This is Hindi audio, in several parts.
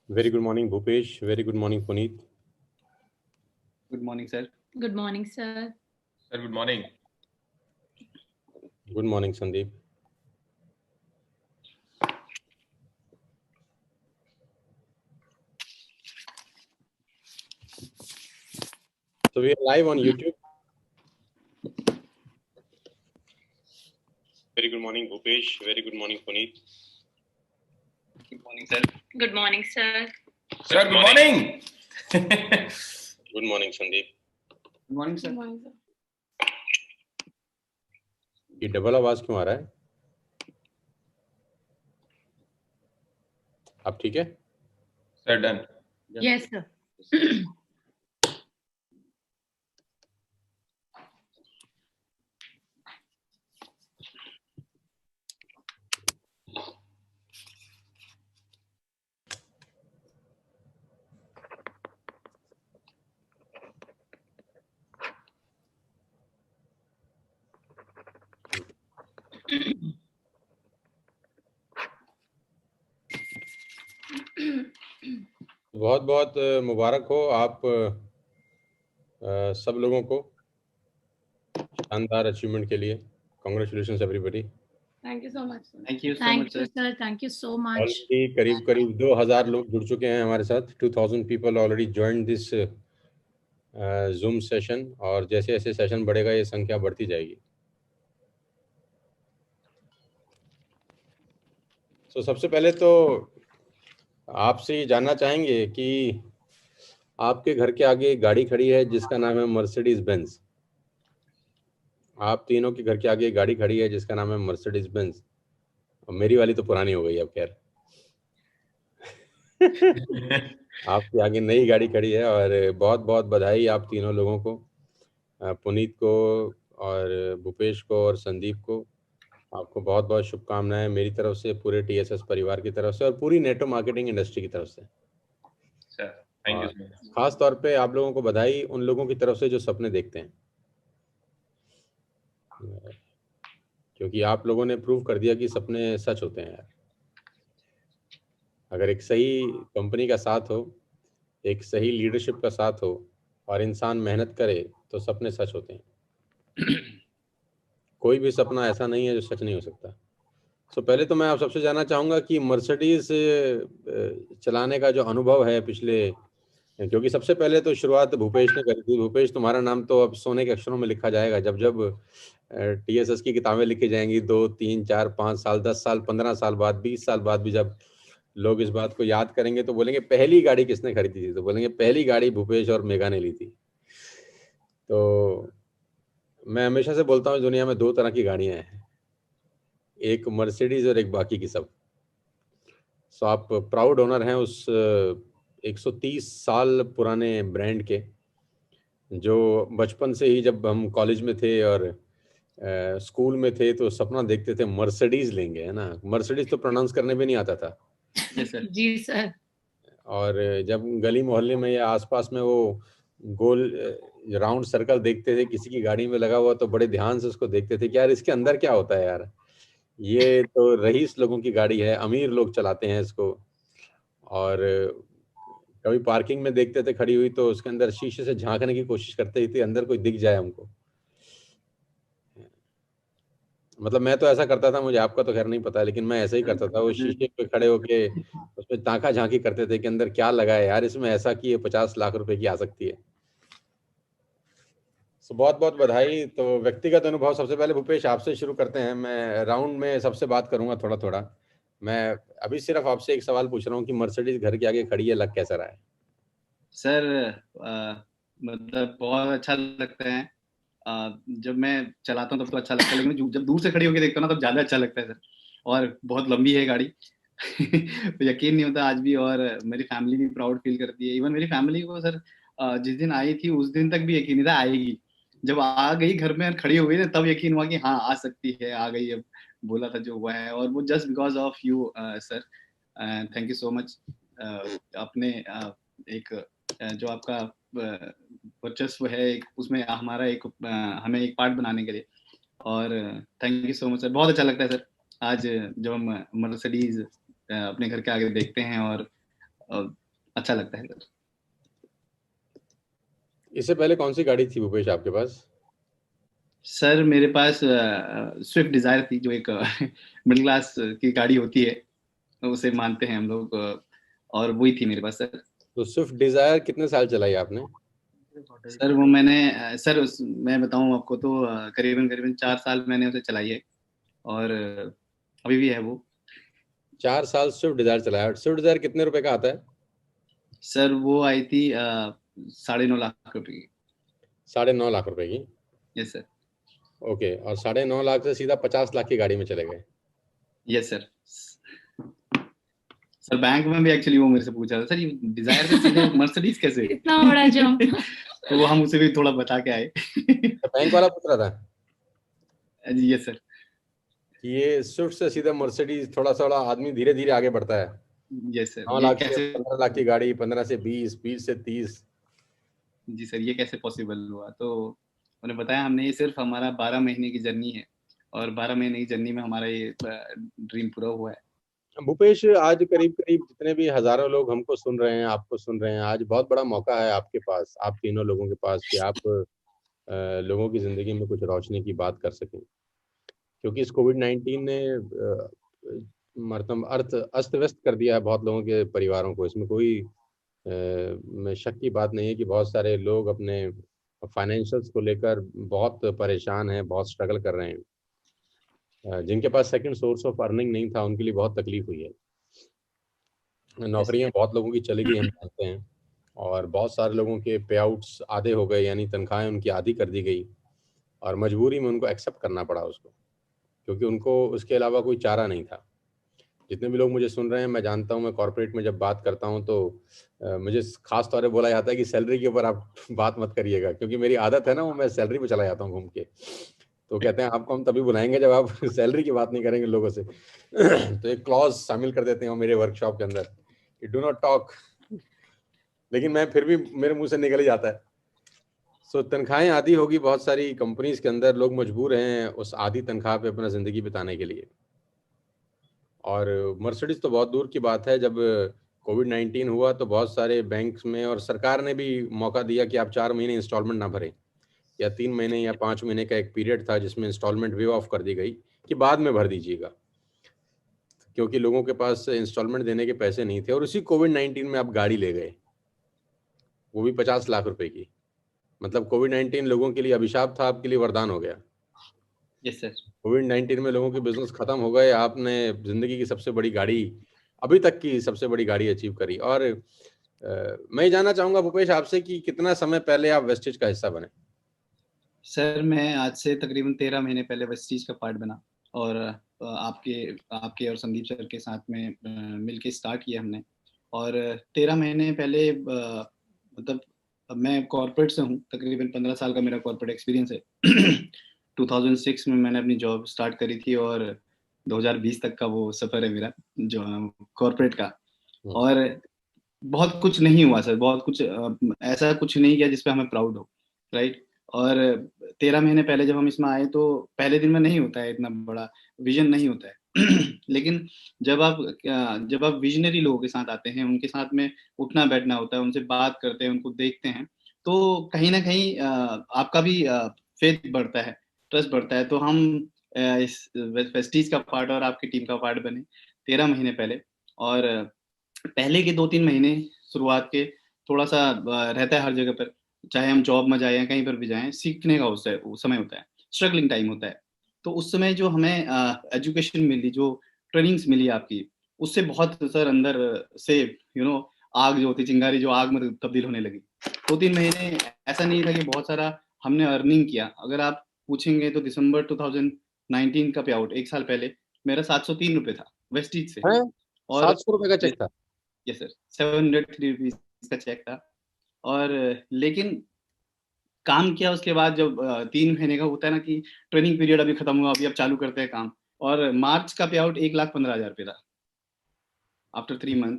Very good morning, Bhupesh. Very good morning, Puneet. Good morning, sir. Good morning, sir. Sir, good morning. Good morning, Sandeep. So we are live on YouTube. Very good morning, Bhupesh. Very good morning, Puneet. Good morning, sir. Good morning, sir. Sir, good morning. Good morning, Sandeep. Good morning, sir. Good morning, sir. ये डबल आवाज क्यों आ रहा है? अब ठीक है? Sir, done. Yes, sir. बहुत बहुत मुबारक हो आप सब लोगों को शानदार अचीवमेंट के लिए. Congratulations everybody. Thank you so much, sir. Thank you so Thank much, you, sir. sir. Thank you so much. Already करीब 2000 लोग जुड़ चुके हैं हमारे साथ. 2000 people already joined this Zoom session और जैसे जैसे सेशन बढ़ेगा ये संख्या बढ़ती जाएगी. तो सबसे पहले तो आपसे ये जानना चाहेंगे कि आपके घर के आगे एक गाड़ी खड़ी है जिसका नाम है मर्सिडीज बेंज. आप तीनों के घर के आगे एक गाड़ी खड़ी है जिसका नाम है मर्सिडीज बेंज. और मेरी वाली तो पुरानी हो गई अब खैर. आपके आगे नई गाड़ी खड़ी है और बहुत बहुत बधाई आप तीनों लोगों को, पुनीत को और भूपेश को और संदीप को. आपको बहुत बहुत शुभकामनाएं मेरी तरफ से, पूरे टीएसएस परिवार की तरफ से और पूरी नेटो मार्केटिंग इंडस्ट्री की तरफ से. Sir, thank you so much. खास तौर पे आप लोगों को बधाई उन लोगों की तरफ से जो सपने देखते हैं, क्योंकि आप लोगों ने प्रूव कर दिया कि सपने सच होते हैं यार. अगर एक सही कंपनी का साथ हो, एक सही लीडरशिप का साथ हो और इंसान मेहनत करे तो सपने सच होते हैं. कोई भी सपना ऐसा नहीं है जो सच नहीं हो सकता. तो पहले तो मैं आप सबसे जानना चाहूँगा कि मर्सिडीज चलाने का जो अनुभव है पिछले, क्योंकि सबसे पहले तो शुरुआत भूपेश ने करी थी. भूपेश, तुम्हारा नाम तो अब सोने के अक्षरों में लिखा जाएगा. जब जब टीएसएस की किताबें लिखी जाएंगी 2, 3, 4, 5 साल, 10 साल, 15 साल बाद, 20 साल बाद भी जब लोग इस बात को याद करेंगे तो बोलेंगे पहली गाड़ी किसने खरीदी थी, तो बोलेंगे पहली गाड़ी भूपेश और मेघा ने ली थी. तो मैं हमेशा से बोलता हूँ दुनिया में 2 तरह की गाड़ियां हैं, एक मर्सिडीज और एक बाकी की सब. सो आप प्राउड ओनर हैं उस 130 साल पुराने ब्रांड के, जो बचपन से ही जब हम कॉलेज में थे और स्कूल में थे तो सपना देखते थे मर्सिडीज लेंगे, है ना. मर्सिडीज तो प्रोनाउंस करने भी नहीं आता था. Yes, sir. जी, सर. और जब गली मोहल्ले में या आसपास में वो गोल राउंड सर्कल देखते थे किसी की गाड़ी में लगा हुआ तो बड़े ध्यान से उसको देखते थे कि यार इसके अंदर क्या होता है यार, ये तो रईस लोगों की गाड़ी है, अमीर लोग चलाते हैं इसको. और कभी पार्किंग में देखते थे खड़ी हुई तो उसके अंदर शीशे से झांकने की कोशिश करते थे अंदर कोई दिख जाए हमको. मतलब मैं तो ऐसा करता था, मुझे आपका तो खैर नहीं पता, लेकिन मैं ऐसा ही करता था. वो शीशे पे खड़े होके उसमें ताका झांकी करते थे कि अंदर क्या लगा है यार इसमें, ऐसा कि ये 50 लाख रुपए की आ सकती है. तो बहुत बहुत बधाई. तो व्यक्तिगत अनुभव सबसे पहले भूपेश आपसे शुरू करते हैं. मैं राउंड में सबसे बात करूंगा थोड़ा थोड़ा. मैं अभी सिर्फ आपसे एक सवाल पूछ रहा हूँ कि मर्सिडीज घर के आगे खड़ी है, लग कैसा रहा है? सर, मतलब बहुत अच्छा लगता है. जब मैं चलाता हूँ तब तो अच्छा लगता है, लेकिन जब दूर से खड़ी होकर देखता हूँ ना तब ज्यादा अच्छा लगता है सर. और बहुत लंबी है गाड़ी. तो यकीन नहीं होता आज भी, और मेरी फैमिली भी प्राउड फील करती है. इवन मेरी फैमिली को सर जिस दिन आई थी उस दिन तक भी यकीन नहीं था आएगी. जब आ गई घर में और खड़ी हो गई ना तब यकीन हुआ कि हाँ आ सकती है, आ गई. अब बोला था जो हुआ है, और वो just because of you sir. Thank you so much. अपने एक जो आपका वर्चस्व है उसमें हमारा एक हमें एक पार्ट बनाने के लिए. और thank you so much sir. बहुत अच्छा लगता है सर आज जब हम मर्सिडीज अपने घर के आगे देखते हैं. और अच्छा लगता है सर। इससे पहले कौन सी गाड़ी थी भूपेश आपके पास? सर मेरे पास स्विफ्ट डिजायर थी, जो एक मिडिल क्लास की गाड़ी होती है, उसे मानते हैं हम लोग, और वही थी मेरे पास सर। तो स्विफ्ट डिजायर कितने साल चलाई आपने? सर वो मैंने मैं बताऊं आपको तो करीबन करीबन 4 साल मैंने उसे चलाई है, और अभी भी है वो। 4 साल स्विफ्ट डिजायर चलाया। स्विफ्ट डिजायर कितने रुपए का आता है? सर वो आई थी 9.5 लाख रुपए की। 9.5 लाख रुपए की? Yes sir. ओके, और 9.5 लाख से सीधा 50 लाख की गाड़ी में चले गए? Yes sir. सर बैंक में भी एक्चुअली वो मेरे से पूछा था, सर ये डिजायर से सीधे मर्सिडीज कैसे? इतना बड़ा जंप। तो वो हम उसे भी थोड़ा बता के आए। बैंक वाला पूछ रहा था जी यस सर। कि ये स्विफ्ट से सीधा मर्सिडीज, थोड़ा थोड़ा आदमी धीरे धीरे आगे बढ़ता है। यस सर, 9 ये लाख से कैसे? 15 लाख की गाड़ी, 15 से 20, 20 से 30। जी सर, ये कैसे पॉसिबल हुआ? तो उन्होंने बताया हमने, ये सिर्फ हमारा 12 महीने की जर्नी है, और 12 महीने की जर्नी में हमारा ये ड्रीम पूरा हुआ है। भूपेश, आज करीब करीब जितने भी हजारों लोग हमको सुन रहे हैं, आपको सुन रहे हैं, आज बहुत बड़ा मौका है आपके पास, आप तीनों लोगों के पास, कि आप लोगों की जिंदगी में कुछ रोशनी की बात कर सकें। क्योंकि इस कोविड-19 ने मतलब अर्थ अस्त व्यस्त कर दिया है बहुत लोगों के परिवारों को। इसमें कोई शक की बात नहीं है कि बहुत सारे लोग अपने फाइनेंशियल्स को लेकर बहुत परेशान हैं, बहुत स्ट्रगल कर रहे हैं। जिनके पास सेकंड सोर्स ऑफ अर्निंग नहीं था, उनके लिए बहुत तकलीफ हुई है। नौकरियां बहुत लोगों की चली गई, हम जानते हैं, और बहुत सारे लोगों के पे आउट्स आधे हो गए, यानी तनख्वाहें उनकी आधी कर दी गई, और मजबूरी में उनको एक्सेप्ट करना पड़ा उसको, क्योंकि उनको उसके अलावा कोई चारा नहीं था। जितने भी लोग मुझे सुन रहे हैं, मैं जानता हूँ, मैं कॉर्पोरेट में जब बात करता हूँ तो मुझे खास तौर पे बोला जाता है कि सैलरी के ऊपर आप बात मत करिएगा, क्योंकि मेरी आदत है ना, वो मैं सैलरी पे चला जाता हूँ घूम के। तो कहते हैं आपको हम तभी बुलाएंगे जब आप सैलरी की बात नहीं करेंगे लोगों से। तो एक क्लॉज शामिल कर देते हैं मेरे वर्कशॉप के अंदर कि डू नॉट टॉक, लेकिन मैं फिर भी मेरे मुंह से निकल ही जाता है। सो तनख्वाहें आधी होगी, बहुत सारी कंपनीज के अंदर लोग मजबूर हैं उस आधी तनख्वाह पे अपना जिंदगी बिताने के लिए। और मर्सिडीज तो बहुत दूर की बात है, जब कोविड-19 हुआ तो बहुत सारे बैंक्स में और सरकार ने भी मौका दिया कि आप 4 महीने इंस्टॉलमेंट ना भरें, या 3 महीने या 5 महीने का एक पीरियड था जिसमें इंस्टॉलमेंट वेव ऑफ कर दी गई कि बाद में भर दीजिएगा, क्योंकि लोगों के पास इंस्टॉलमेंट देने के पैसे नहीं थे। और उसी कोविड-19 में आप गाड़ी ले गए, वो भी 50 लाख रुपए की। मतलब कोविड-19 लोगों के लिए अभिशाप था, आपके लिए वरदान हो गया। Yes sir. कोविड-19 में लोगों के बिजनेस खत्म हो गए, आपने जिंदगी की सबसे बड़ी गाड़ी, अभी तक की सबसे बड़ी गाड़ी अचीव करी। और मैं जानना चाहूंगा भूपेश आपसे कि कितना समय पहले आप वेस्टेज का हिस्सा बने? सर मैं आज से तकरीबन 13 महीने पहले वेस्टीज का पार्ट बना, और आपके आपके और संदीप सर के साथ में मिलके स्टार्ट किया हमने। और 13 महीने पहले मतलब मैं कॉर्पोरेट से हूँ, तकरीबन 15 साल का मेरा कॉर्पोरेट एक्सपीरियंस है। 2006 में मैंने अपनी जॉब स्टार्ट करी थी, और 2020 तक का वो सफ़र है मेरा जो कॉर्पोरेट का। और बहुत कुछ नहीं हुआ सर, बहुत कुछ ऐसा कुछ नहीं किया जिसपे हमें प्राउड हो, राइट। और 13 महीने पहले जब हम इसमें आए तो पहले दिन में नहीं होता है, इतना बड़ा विजन नहीं होता है। लेकिन जब आप विजनरी लोगों के साथ आते हैं, उनके साथ में उठना बैठना होता है, उनसे बात करते हैं, उनको देखते हैं, तो कहीं ना कहीं आपका भी फेथ बढ़ता है, ट्रस्ट बढ़ता है। तो हम इस वेस्टीज का पार्ट और आपकी टीम का पार्ट बने 13 महीने पहले। और पहले के 2-3 महीने शुरुआत के थोड़ा सा रहता है हर जगह पर, चाहे हम जॉब में जाए या कहीं पर भी जाएं, सीखने का वो समय होता है, स्ट्रगलिंग टाइम होता है। तो उस समय जो हमें एजुकेशन मिली, जो ट्रेनिंग्स मिली आपकी, उससे बहुत सर अंदर से आग जो होती, चिंगारी जो आग में तब्दील होने लगी। 2-3 महीने ऐसा नहीं था कि बहुत सारा हमने अर्निंग किया। अगर आप पूछेंगे तो दिसंबर 2019 का पे आउट, 1 साल पहले मेरा 703 रुपये था वेस्टीज से। हैं? और 700 रुपए का चेक था? यस सर, 703 रुपीज का चेक था। और लेकिन काम किया उसके बाद, जब 3 महीने का होता है ना कि ट्रेनिंग पीरियड अभी खत्म हुआ, अभी अब चालू करते हैं काम, और मार्च का पे आउट 1,15,000 रुपये था आफ्टर 3 मंथ।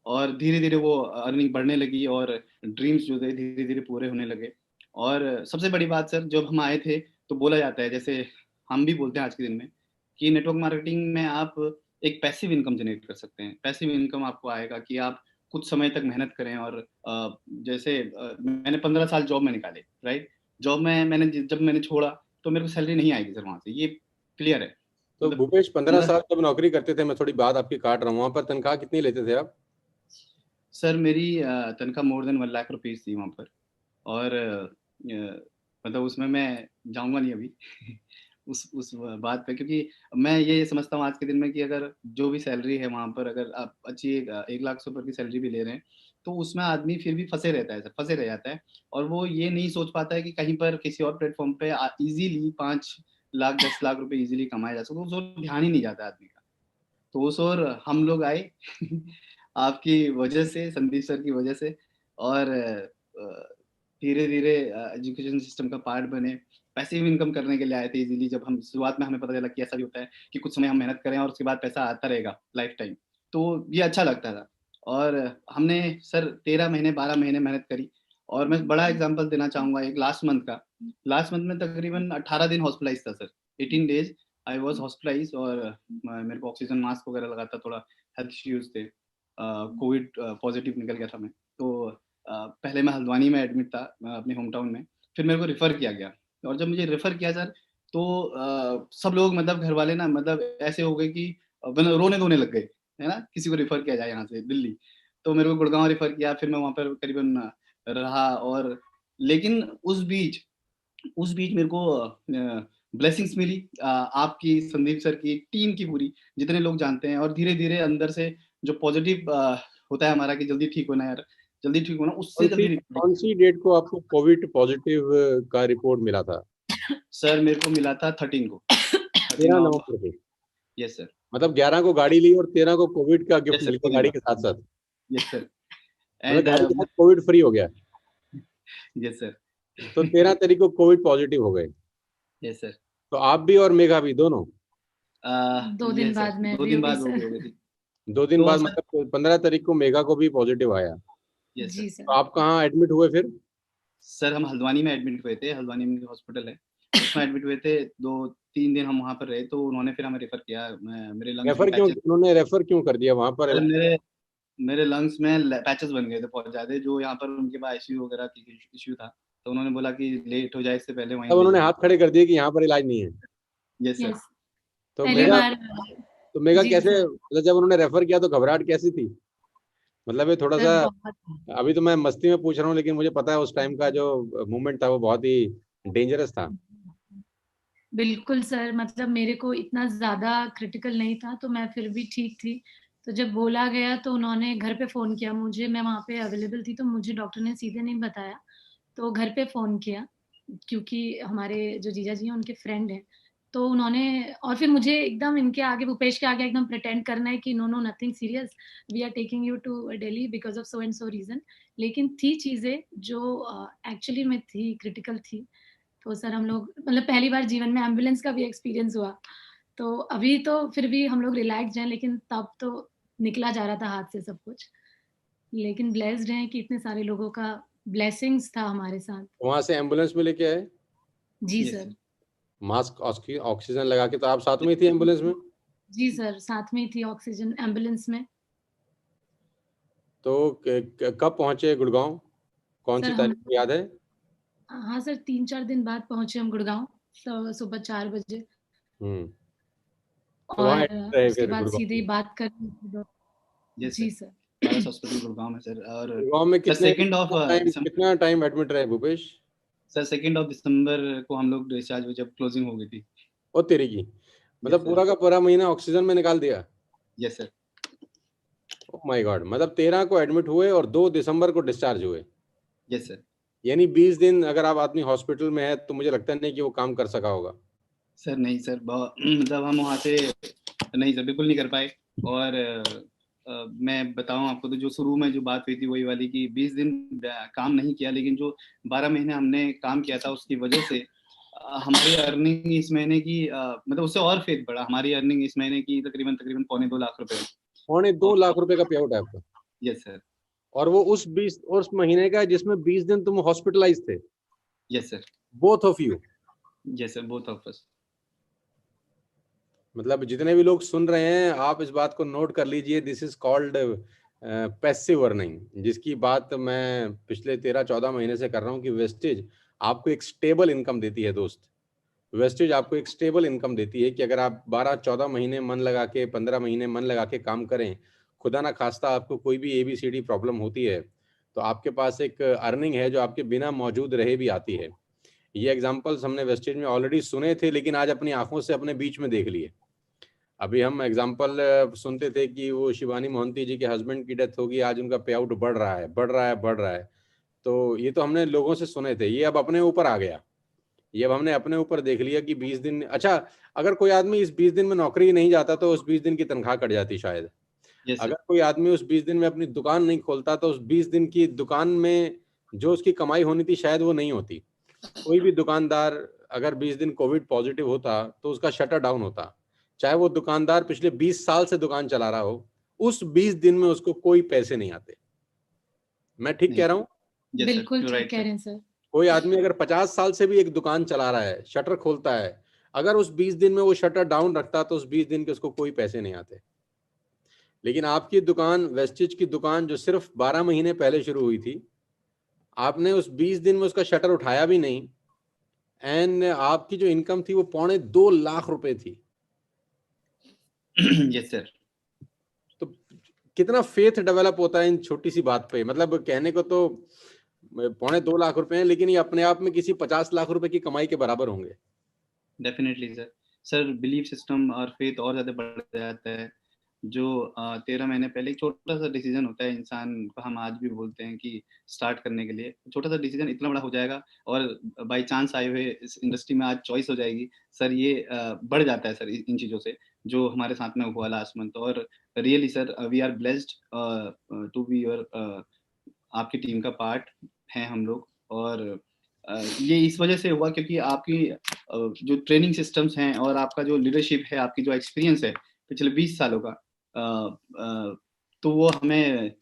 और धीरे धीरे वो अर्निंग बढ़ने लगी, और ड्रीम्स जो थे धीरे धीरे पूरे होने लगे। और सबसे बड़ी बात सर, जब हम आए थे तो बोला जाता है, जैसे हम भी बोलते हैं आज के दिन में, कि नेटवर्क मार्केटिंग में आप एक पैसिव इनकम जनरेट कर सकते हैं। पैसिव इनकम आपको आएगा कि आप कुछ समय तक मेहनत करें और जैसे मैंने 15 साल जॉब में निकाले, राइट? जॉब में जब मैंने छोड़ा तो मेरे को सैलरी नहीं आएगी सर वहाँ से, ये क्लियर है। तो मतलब भूपेश 15 साल जब नौकरी करते थे, मैं थोड़ी बात आपकी काट रहा हूँ, वहाँ पर तनख्वाह कितनी लेते थे आप? सर मेरी तनख्वाह मोर देन 1 लाख रुपीज़ थी वहाँ पर, और मतलब उसमें मैं जाऊँगा नहीं अभी उस बात पे, क्योंकि मैं ये समझता हूँ आज के दिन में कि अगर जो भी सैलरी है वहाँ पर, अगर आप अच्छी 1 लाख से ऊपर की सैलरी भी ले रहे हैं, तो उसमें आदमी फिर भी फँसे रहता है सर, फँसे रह जाता है, और वो ये नहीं सोच पाता है कि कहीं पर किसी और प्लेटफ़ॉर्म पे ईज़िली 5 लाख 10 लाख रुपए ईज़िली कमाए जा सकते, उस ओर ध्यान ही नहीं जाता आदमी का। तो उस ओर हम लोग आए आपकी वजह से, संदीप सर की वजह से, और धीरे-धीरे एजुकेशन सिस्टम का पार्ट बने। पैसिव इनकम करने के लिए आए थे इज़िली, जब हम शुरुआत में हमें पता चला कि ऐसा भी होता है कि कुछ समय हम मेहनत करें और उसके बाद पैसा आता रहेगा लाइफ टाइम, तो ये अच्छा लगता था। और हमने सर 13 महीने 12 महीने मेहनत करी, और मैं बड़ा एग्ज़ाम्पल देना चाहूँगा एक लास्ट मंथ का। लास्ट मंथ में तकरीबन 18 दिन हॉस्पिटलाइज़ था sir, 18 days I was hospitalised, और मेरे को ऑक्सीजन मास्क वगैरह लगा था, थोड़ा हेल्थ इश्यूज़ थे। कोविड पॉज़िटिव निकल गया था मैं। तो पहले मैं हल्द्वानी में एडमिट था अपने होम टाउन में, फिर मेरे को रेफ़र किया गया, और जब मुझे रेफ़र किया सर, तो सब लोग मतलब घरवाले ना मतलब ऐसे हो गए कि मतलब रोने-धोने लग गए, है ना? किसी को रेफ़र किया जाए यहाँ से दिल्ली। तो मेरे को गुड़गाँव रेफ़र किया, फिर मैं वहाँ पर करीबन रहा, और लेकिन उस बीच मेरे को ब्लेसिंग्स मिली, आपकी, संदीप सर की, टीम की पूरी, जितने लोग जानते हैं, और धीरे-धीरे अंदर से जो पॉज़िटिव होता है हमारा कि जल्दी ठीक होना है यार, जल्दी ठीक होना, उससे जल्दी कौन सी डेट को आपको कोविड पॉजिटिव का रिपोर्ट मिला था? सर मेरे को मिला था 13 को 13 नवंबर। नवंबर को। Yes sir. मतलब 11 को गाड़ी ली और 13 को कोविड का गिफ्ट यस सर, मिल गया गाड़ी के साथ-साथ। Yes sir. मतलब एंड गाड़ी के साथ कोविड फ्री हो गया। Yes sir. तो 13 तारीख को कोविड पॉजिटिव हो गए। Yes sir. तो आप भी और मेघा भी दोनों? 2 दिन बाद मैं 2 भी दिन हो गई बाद वो भी सर। हो गई थी। 2 दिन तो बाद सर मतलब 15 तारीख को मेघा को भी पॉजिटिव आया। यस जी सर। तो सर। आप कहाँ एडमिट हुए फिर? सर हम हल्द्वानी में एडमिट हुए थे, हल्द्वानी में हॉस्पिटल है, उसमें एडमिट हुए थे, 2-3 दिन हम वहाँ पर रहे, तो उन्होंने फिर हमें रेफ़र किया। मेरे लंग्स में रेफर क्यों, पैचेज़, उन्होंने रेफर क्यों कर दिया वहाँ पर? सर मेरे लंग्स में पैचेस बन गए थे बहुत ज़्यादा, जो यहाँ पर उनके पास आईसीयू वगैरह की इश्यू था, तो उन्होंने बोला कि लेट हो जाए इससे पहले वहीं तब ले उन्होंने जाओ। हाथ खड़े कर दिए कि यहाँ पर इलाज नहीं है। Yes sir. यस, तो पहली मेघा बार। तो मेघा जी कैसे, सर। मतलब जब उन्होंने रेफर किया तो घबराहट कैसी थी? मतलब ये थोड़ा सर सा, बहुत अभी तो मैं मस्ती में पूछ रहा हूँ लेकिन मुझे पता है उस टाइम का जो मूवमेंट था वो बहुत ही डेंजरस था। बिल्कुल सर, मतलब मेरे को इतना ज़्यादा क्रिटिकल नहीं था, तो मैं फिर भी ठीक थी। तो जब बोला गया तो उन्होंने घर पे फ़ोन किया मुझे, मैं वहाँ पे अवेलेबल थी, तो मुझे डॉक्टर ने सीधे नहीं बताया, तो घर पे फ़ोन किया, क्योंकि हमारे जो जीजा जी हैं उनके फ्रेंड हैं। तो उन्होंने, और फिर मुझे एकदम इनके आगे, भूपेश के आगे एकदम प्रिटेंड करना है कि no no nothing serious, we are taking you to Delhi because of so and so reason. लेकिन थी चीज़ें जो एक्चुअली में थी, क्रिटिकल थी। तो सर हम लोग, मतलब पहली बार जीवन में एम्बुलेंस का भी एक्सपीरियंस हुआ, तो अभी तो फिर भी हम लोग रिलैक्स्ड हैं, लेकिन तब तो निकला जा रहा था हाथ से सब कुछ। लेकिन ब्लेस्ड हैं कि इतने सारे लोगों का ब्लेसिंग्स था हमारे साथ। वहां से एम्बुलेंस में लेके आए, जी yes sir. Sir. Mask oxygen लगा के। तो आप साथ में ही थी एम्बुलेंस में? जी सर, साथ में ही थी ऑक्सीजन एम्बुलेंस में। तो कब पहुंचे गुड़गांव? कौन सी सर हम, तारीख को याद है? हाँ सर, 3-4 दिन बाद पहुंचे हम गुड़गांव, सुबह 4 बजे। हम्म। तो वहाँ और एडमिट रहे उसके फिर बाद गुड़गांव सीधे ही में? बात कर। Yes sir. जी सर। पारस हॉस्पिटल गुड़गाँव में सर, और गुड़गांव में सर 2nd ऑफ दिसंबर, कितना टाइम एडमिट रहे Bhupesh? Sir 2nd of December को हम लोग डिस्चार्ज हुए जब क्लोजिंग हो गई थी। और तेरी की, यस मतलब सर। पूरा का पूरा महीना ऑक्सीजन में निकाल दिया। Yes sir. Oh my God, मतलब 13 को एडमिट हुए और 2 दिसंबर को डिस्चार्ज हुए। Yes sir. यानी 20 दिन अगर आप आदमी हॉस्पिटल में है तो मुझे लगता नहीं कि वो काम कर सका होगा। सर नहीं सर, मतलब हम वहाँ से नहीं सर, बिल्कुल नहीं कर पाए। और मैं बताऊँ आपको, तो जो शुरू में जो बात हुई थी वही वाली कि 20 दिन काम नहीं किया, लेकिन जो 12 महीने हमने काम किया था उसकी वजह से हमारी अर्निंग इस महीने की मतलब उससे और फेथ बढ़ा। हमारी अर्निंग इस महीने की तकरीबन पौने 2 लाख रुपए। 2.25 और लाख रुपए का पे आउट है आपका। Yes sir. और वो उस महीने का जिसमें 20 दिन तुम हॉस्पिटलाइज थे, yes sir. Both of you. Yes sir, both of us. मतलब जितने भी लोग सुन रहे हैं आप इस बात को नोट कर लीजिए, this is called passive earning, जिसकी बात मैं पिछले 13-14 महीने से कर रहा हूँ कि वेस्टेज आपको एक स्टेबल इनकम देती है दोस्त। वेस्टेज आपको एक स्टेबल इनकम देती है कि अगर आप 12-14 महीने मन लगा के, 15 महीने मन लगा के काम करें, खुदा ना खास्ता आपको कोई भी ABCD प्रॉब्लम होती है, तो आपके पास एक अर्निंग है जो आपके बिना मौजूद रहे भी आती है। ये एग्जांपल्स हमने वेस्टेज में ऑलरेडी सुने थे, लेकिन आज अपनी आंखों से अपने बीच में देख लिए। अभी हम एग्जांपल सुनते थे कि वो शिवानी मोहंती जी के हस्बैंड की डेथ होगी, आज उनका पे आउट बढ़ रहा है, बढ़ रहा है, बढ़ रहा है। तो ये तो हमने लोगों से सुने थे, ये अब अपने ऊपर आ गया। ये अब हमने अपने ऊपर देख लिया कि 20 दिन, अच्छा अगर कोई आदमी इस 20 दिन में नौकरी नहीं जाता तो उस 20 दिन की तनख्वाह कट जाती शायद। अगर कोई आदमी उस 20 दिन में अपनी दुकान नहीं खोलता तो उस 20 दिन की दुकान में जो उसकी कमाई होनी थी शायद वो नहीं होती। कोई भी दुकानदार अगर 20 दिन कोविड पॉजिटिव होता तो उसका शटर डाउन होता, चाहे वो दुकानदार पिछले 20 साल से दुकान चला रहा हो, उस 20 दिन में उसको कोई पैसे नहीं आते। मैं ठीक कह रहा हूँ? बिल्कुल ठीक कह रहे हैं सर। कोई आदमी अगर 50 साल से भी एक दुकान चला रहा है, शटर खोलता है, अगर उस 20 दिन में वो शटर डाउन रखता तो उस 20 दिन के उसको कोई पैसे नहीं आते। लेकिन आपकी दुकान, वेस्टेज की दुकान जो सिर्फ 12 महीने पहले शुरू हुई थी, आपने उस 20 दिन में उसका शटर उठाया भी नहीं, एंड आपकी जो इनकम थी वो 2.25 लाख रुपए थी। Yes sir. तो कितना फेथ डेवलप होता है इन छोटी सी बात पे। मतलब कहने को तो 2.25 लाख रुपए हैं, लेकिन ये अपने आप में किसी 50 लाख रुपए की कमाई के बराबर होंगे। Definitely sir. Sir belief system और फेथ और ज्यादा बढ़ जाता है। जो 13 महीने पहले एक छोटा सा डिसीजन होता है इंसान को, हम आज भी बोलते हैं कि स्टार्ट करने के लिए, छोटा सा डिसीजन इतना बड़ा हो जाएगा और बाय चांस आए हुए इस इंडस्ट्री में आज चॉइस हो जाएगी सर। ये बढ़ जाता है सर इन चीज़ों से, जो हमारे साथ में हुआ लास्ट मंथ। और really sir we are blessed to be your, आपकी टीम का पार्ट हैं हम लोग। और ये इस वजह से हुआ क्योंकि आपकी जो ट्रेनिंग सिस्टम्स हैं और आपका जो लीडरशिप है, आपकी जो एक्सपीरियंस है पिछले 20 सालों का, तो वो हमें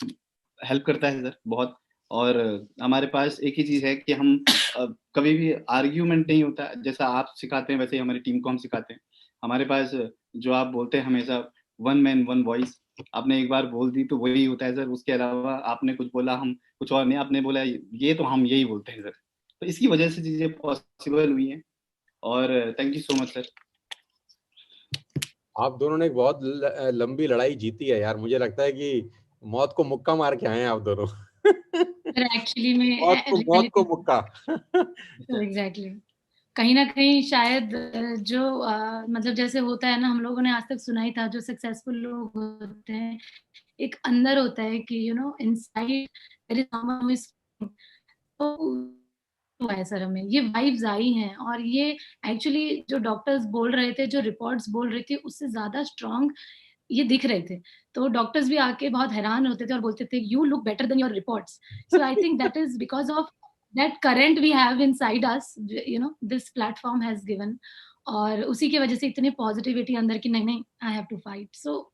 हेल्प करता है सर बहुत। और हमारे पास एक ही चीज़ है कि हम कभी भी आर्ग्यूमेंट नहीं होता, जैसा आप सिखाते हैं वैसे ही हमारी टीम को हम सिखाते हैं। हमारे पास जो आप बोलते हैं हमेशा, वन मैन वन वॉइस, आपने एक बार बोल दी तो वही होता है सर। उसके अलावा आपने कुछ बोला, हम कुछ और नहीं, आपने बोला ये तो हम यही बोलते हैं सर। तो इसकी वजह से चीज़ें पॉसिबल हुई हैं। और thank you so much sir. आप दोनों ने एक बहुत लंबी लड़ाई जीती है यार। मुझे लगता है कि मौत को मुक्का मार के आए हैं आप दोनों। एक्चुअली में मौत को मुक्का। एग्जैक्टली कहीं ना कहीं शायद जो मतलब जैसे होता है ना, हम लोगों ने आज तक सुना ही था, जो सक्सेसफुल लोग होते हैं एक अंदर होता है कि you know inside there is someone who is, तो है सर हमें ये वाइब्स आई हैं। और ये एक्चुअली जो डॉक्टर्स बोल रहे थे, जो रिपोर्ट्स बोल रही थी, उससे ज्यादा स्ट्रॉन्ग ये दिख रहे थे। तो डॉक्टर्स भी आके बहुत हैरान होते थे और बोलते थे you look better than your reports. So I think that is because of that current we have inside us, you know this platform has given. और उसी की वजह से इतनी पॉजिटिविटी अंदर की, नहीं नहीं आई हैव टू फाइट। सो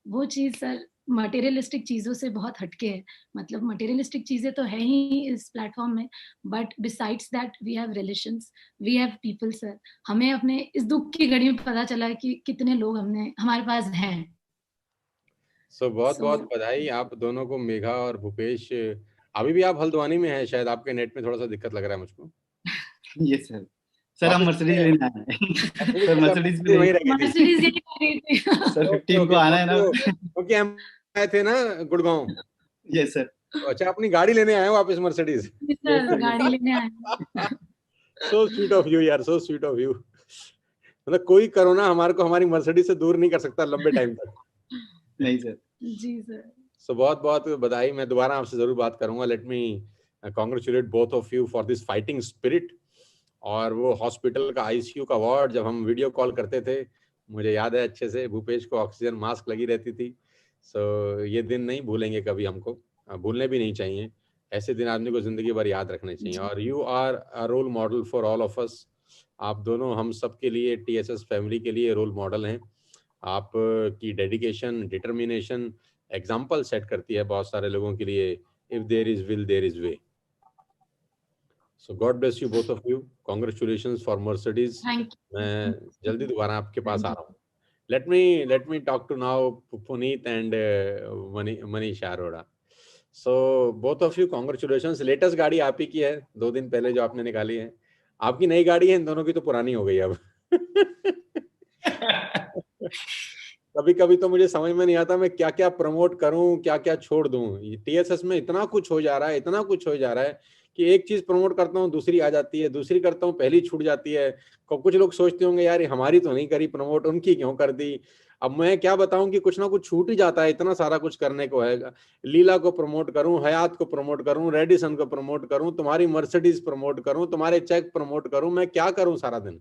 वो चीज सर मटेरियलिस्टिक चीजों से बहुत हटके है। मतलब मटेरियलिस्टिक चीजें तो है ही इस प्लेटफॉर्म में, but besides that we have relations, we have people sir. हमें अपने इस दुख की घड़ी में पता चला कि कितने लोग हमारे पास हैं। बहुत बहुत बधाई आप दोनों को, मेघा और भूपेश। अभी भी आप हल्द्वानी में हैं शायद, आपके नेट में थोड़ा सा दिक्कत लग रहा है मुझको। Yes sir. सर हम मर्सिडीज लेने आए हैं सर। मर्सिडीज भी वहीं रखी थी। मर्सिडीज यही कर रही थी सर 15 को आना है ना, क्योंकि हम आए थे ना गुड़गांव। Yes sir. अच्छा, अपनी गाड़ी लेने आए हो वापस मर्सिडीज? सर गाड़ी लेने आए। सो स्वीट ऑफ यू यार, सो स्वीट ऑफ यू। मतलब कोई कोरोना हमारे को हमारी मर्सिडीज से दूर नहीं कर सकता लंबे टाइम तक। नहीं सर। जी सर। सो बहुत बहुत बधाई। मैं दोबारा आपसे जरूर बात करूंगा। Let me congratulate both of you for this fighting spirit. और वो हॉस्पिटल का ICU का वार्ड जब हम वीडियो कॉल करते थे, मुझे याद है अच्छे से, भूपेश को ऑक्सीजन मास्क लगी रहती थी। सो ये दिन नहीं भूलेंगे कभी, हमको भूलने भी नहीं चाहिए। ऐसे दिन आदमी को जिंदगी भर याद रखने चाहिए। और you are a role model for all of us. आप दोनों हम सब के लिए, TSS फैमिली के लिए रोल मॉडल हैं। आप की डेडिकेशन, डिटर्मिनेशन एग्जाम्पल सेट करती है बहुत सारे लोगों के लिए। If there is will there is way. So God bless you both of you. Congratulations for Mercedes. मैं जल्दी दोबारा आपके पास आ रहा हूँ। Let me talk to now Puneet and Manish Arora. So both of you congratulations. Latest गाड़ी आप ही की है, 2 दिन पहले जो आपने निकाली है. आपकी नई गाड़ी है, इन दोनों की तो पुरानी हो गई अब. कभी कभी तो मुझे समझ में नहीं आता मैं क्या क्या प्रमोट करूं, क्या क्या छोड़ दूं. टीएसएस में इतना कुछ हो जा रहा है, इतना कुछ हो जा रहा है कि एक चीज प्रमोट करता हूं दूसरी आ जाती है, दूसरी करता हूं पहली छूट जाती है. कुछ लोग सोचते होंगे यार हमारी तो नहीं करी प्रमोट, उनकी क्यों कर दी. अब मैं क्या बताऊं कि कुछ ना कुछ छूट ही जाता है, इतना सारा कुछ करने को है. लीला को प्रमोट करूं, हयात को प्रमोट करूं, रेडिसन को प्रमोट करूं, तुम्हारी मर्सिडीज प्रमोट करूं, तुम्हारे चेक प्रमोट करूं, मैं क्या करूं सारा दिन.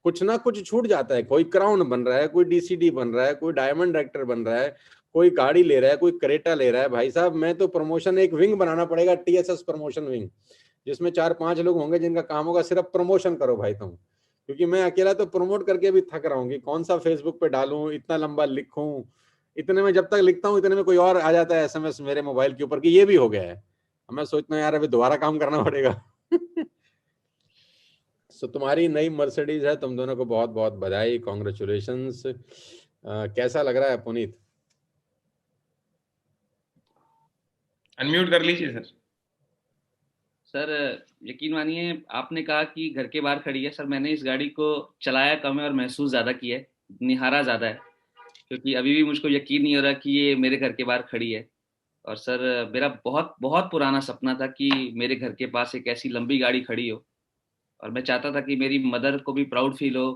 कुछ ना कुछ छूट जाता है. कोई क्राउन बन रहा है, कोई डीसीडी बन रहा है, कोई डायमंड डायरेक्टर बन रहा है, कोई गाड़ी ले रहा है, कोई क्रेटा ले रहा है. भाई साहब मैं तो प्रमोशन एक विंग बनाना पड़ेगा, टीएसएस प्रमोशन विंग, जिसमें 4-5 लोग होंगे जिनका काम होगा सिर्फ प्रमोशन करो भाई तुम. क्योंकि मैं अकेला तो प्रमोट करके भी थक रहा हूँ कि कौन सा फेसबुक पे डालूं, इतना लंबा लिखूं. इतने में जब तक लिखता हूँ इतने में कोई और आ जाता है एसएमएस मेरे मोबाइल के ऊपर कि ये भी हो गया है. मैं सोचता हूँ यार अभी दोबारा काम करना पड़ेगा. सो तुम्हारी नई मर्सिडीज है, तुम दोनों को बहुत बहुत बधाई, कॉन्ग्रेचुलेशंस. कैसा लग रहा है पुनीत? अनम्यूट कर लीजिए सर. सर यकीन मानिए आपने कहा कि घर के बाहर खड़ी है. सर मैंने इस गाड़ी को चलाया कम है और महसूस ज़्यादा किया है, निहारा ज़्यादा है, क्योंकि अभी भी मुझको यकीन नहीं हो रहा कि ये मेरे घर के बाहर खड़ी है. और सर मेरा बहुत बहुत पुराना सपना था कि मेरे घर के पास एक ऐसी लंबी गाड़ी खड़ी हो, और मैं चाहता था कि मेरी मदर को भी प्राउड फील हो,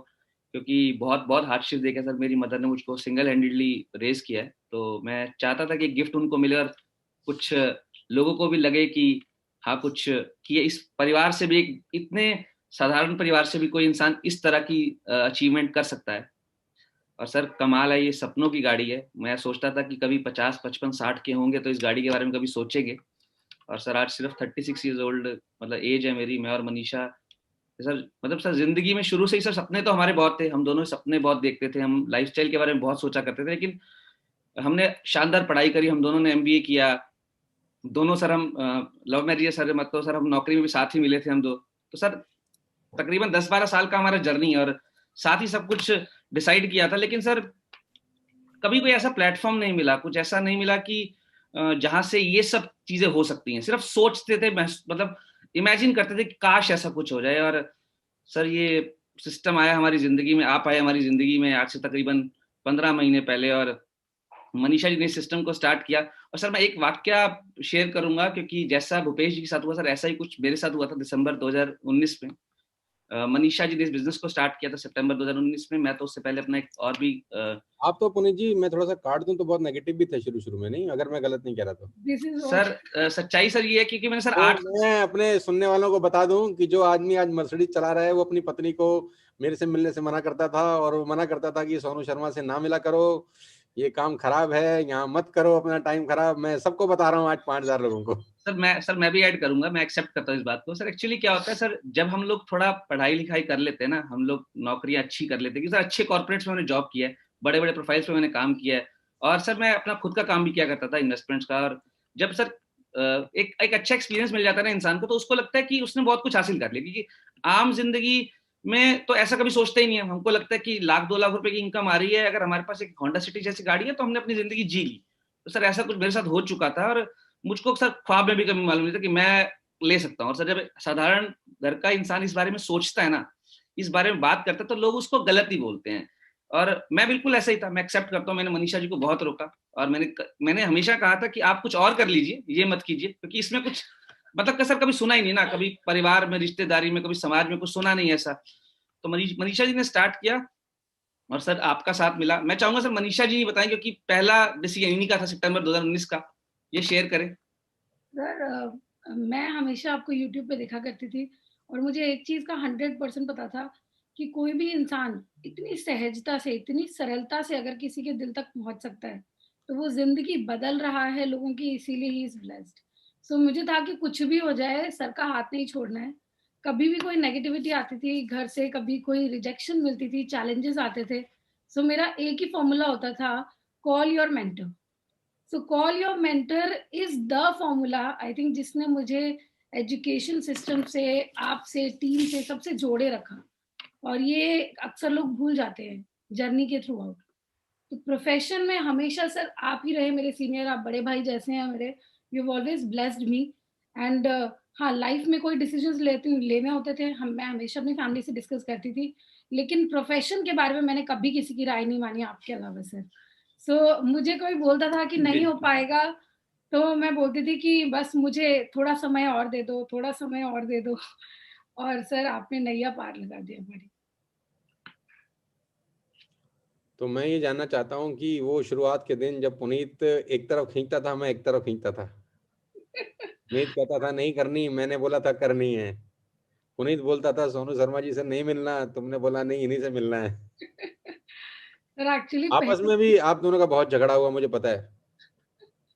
क्योंकि बहुत बहुत हार्डशिप देखा सर. मेरी मदर ने मुझको सिंगल हैंडेडली रेस किया है, तो मैं चाहता था कि गिफ्ट उनको मिले और कुछ लोगों को भी लगे कि हाँ कुछ कि इस परिवार से भी, एक इतने साधारण परिवार से भी कोई इंसान इस तरह की अचीवमेंट कर सकता है. और सर कमाल है, ये सपनों की गाड़ी है. मैं सोचता था कि कभी 50, 55, 60 के होंगे तो इस गाड़ी के बारे में कभी सोचेंगे. और सर आज सिर्फ 36 ईयर्स ओल्ड मतलब एज है मेरी, मैं और मनीषा. सर मतलब सर जिंदगी में शुरू से ही सर सपने तो हमारे बहुत थे, हम दोनों सपने बहुत देखते थे, हम लाइफस्टाइल के बारे में बहुत सोचा करते थे. लेकिन हमने शानदार पढ़ाई करी, हम दोनों ने एमबीए किया दोनों. सर हम लव मैरिज है सर, मतलब सर हम नौकरी में भी साथ ही मिले थे हम दो. तो सर तकरीबन 10-12 साल का हमारा जर्नी है और साथ ही सब कुछ डिसाइड किया था. लेकिन सर कभी कोई ऐसा प्लेटफॉर्म नहीं मिला, कुछ ऐसा नहीं मिला कि जहां से ये सब चीजें हो सकती हैं. सिर्फ सोचते थे, मतलब इमेजिन करते थे कि काश ऐसा कुछ हो जाए. और सर ये सिस्टम आया हमारी जिंदगी में, आप आए हमारी जिंदगी में आज से तकरीबन 15 महीने पहले, और मनीषा जी ने सिस्टम को स्टार्ट किया. और सर मैं एक वाक्य शेयर करूंगा, क्योंकि जैसा भूपेश जी के साथ हुआ सर ऐसा ही कुछ मेरे साथ हुआ था दिसंबर 2019 में. मनीषा जी ने इस बिजनेस को स्टार्ट किया था सितंबर 2019 में. मैं तो उससे पहले अपना एक और भी आप तो पुनीत जी मैं थोड़ा सा काट दूं तो बहुत नेगेटिव भी थे शुरू में, नहीं अगर मैं गलत नहीं कह रहा तो. सर सच्चाई सर ये है क्योंकि मैंने सर तो मैं अपने सुनने वालों को बता दूं कि जो आदमी आज मर्सिडीज चला रहा है वो अपनी पत्नी को मेरे से मिलने से मना करता था, और वो मना करता था कि सोनू शर्मा से ना मिला करो, ये काम खराब है, यहाँ मत करो अपना टाइम खराब. मैं सबको बता रहा हूँ आज 5000 लोगों को. सर मैं भी ऐड करूंगा, मैं एक्सेप्ट करता हूँ इस बात को. सर एक्चुअली क्या होता है सर, जब हम लोग थोड़ा पढ़ाई लिखाई कर लेते हैं ना, हम लोग नौकरियां अच्छी कर लेते हैं, सर अच्छे कॉर्पोरेट्स में मैंने जॉब किया है, बड़े बड़े प्रोफाइल्स पे मैंने काम किया है. और सर मैं अपना खुद का काम भी किया करता था इन्वेस्टमेंट्स का. और जब सर एक अच्छा एक्सपीरियंस मिल जाता है ना इंसान को, तो उसको लगता है कि उसने बहुत कुछ हासिल कर लिया. क्योंकि आम जिंदगी में तो ऐसा कभी सोचते ही नहीं है. हमको लगता है कि 1-2 लाख रुपए की इनकम आ रही है, अगर हमारे पास एक होंडा सिटी जैसी गाड़ी है तो हमने अपनी जिंदगी जी ली. तो सर ऐसा कुछ मेरे साथ हो चुका था, और मुझको सर ख्वाब में भी कभी मालूम नहीं था कि मैं ले सकता हूँ. और सर जब साधारण घर का इंसान इस बारे में सोचता है ना, इस बारे में बात करता है, तो लोग उसको गलत ही बोलते हैं. और मैं बिल्कुल ऐसा ही था, मैं एक्सेप्ट करता हूँ. मैंने मनीषा जी को बहुत रोका, और मैंने हमेशा कहा था कि आप कुछ और कर लीजिए, ये मत कीजिए, क्योंकि इसमें कुछ मतलब सर कभी सुना ही नहीं ना, कभी परिवार में, रिश्तेदारी में, कभी समाज में कुछ सुना नहीं ऐसा. तो मनीषा जी ने स्टार्ट किया और सर आपका साथ मिला. मैं चाहूंगा सर मनीषा जी बताएं, क्योंकि पहला डिसीजन इन्हीं का था सितंबर 2019 का, ये शेयर करें. सर मैं हमेशा आपको YouTube पे देखा करती थी, और मुझे एक चीज का 100% पता था कि कोई भी इंसान इतनी सहजता से, इतनी सरलता से अगर किसी के दिल तक पहुंच सकता है तो वो जिंदगी बदल रहा है लोगों की, इसीलिए ही इज ब्लेस्ड. सो मुझे था कि कुछ भी हो जाए सर का हाथ नहीं छोड़ना है. कभी भी कोई नेगेटिविटी आती थी घर से, कभी कोई रिजेक्शन मिलती थी, चैलेंजेस आते थे, सो मेरा एक ही फॉर्मूला होता था, call your mentor. So call your mentor is the formula I think जिसने मुझे एजुकेशन सिस्टम से, आपसे, टीम से, सबसे जोड़े रखा. और ये अक्सर लोग भूल जाते हैं जर्नी के थ्रू आउट. तो प्रोफेशन में हमेशा सर आप ही रहे मेरे सीनियर, आप बड़े भाई जैसे हैं मेरे, you always blessed me. And हाँ, लाइफ में कोई डिसीजंस लेने होते थे, मैं हमेशा अपनी फैमिली से डिस्कस करती थी, लेकिन प्रोफेशन के बारे में मैंने कभी किसी की राय नहीं मानी आपके अलावा सर। सो मुझे कोई बोलता था कि नहीं हो पाएगा, तो मैं बोलती थी कि बस मुझे थोड़ा समय और दे दो, थोड़ा समय और दे दो। और सर आपने नैया पार लगा दी हमारी। तो मैं ये जानना चाहता हूँ कि वो शुरुआत के दिन जब पुनीत एक तरफ खींचता था, मैं एक तरफ खींचता था, पुनीत कहता था नहीं करनी, मैंने बोला था करनी है, पुनीत बोलता था सोनू शर्मा जी से नहीं मिलना, तुमने बोला नहीं इन्हीं से मिलना है। सर एक्चुअली आपस में भी आप दोनों का बहुत झगड़ा हुआ, मुझे पता है।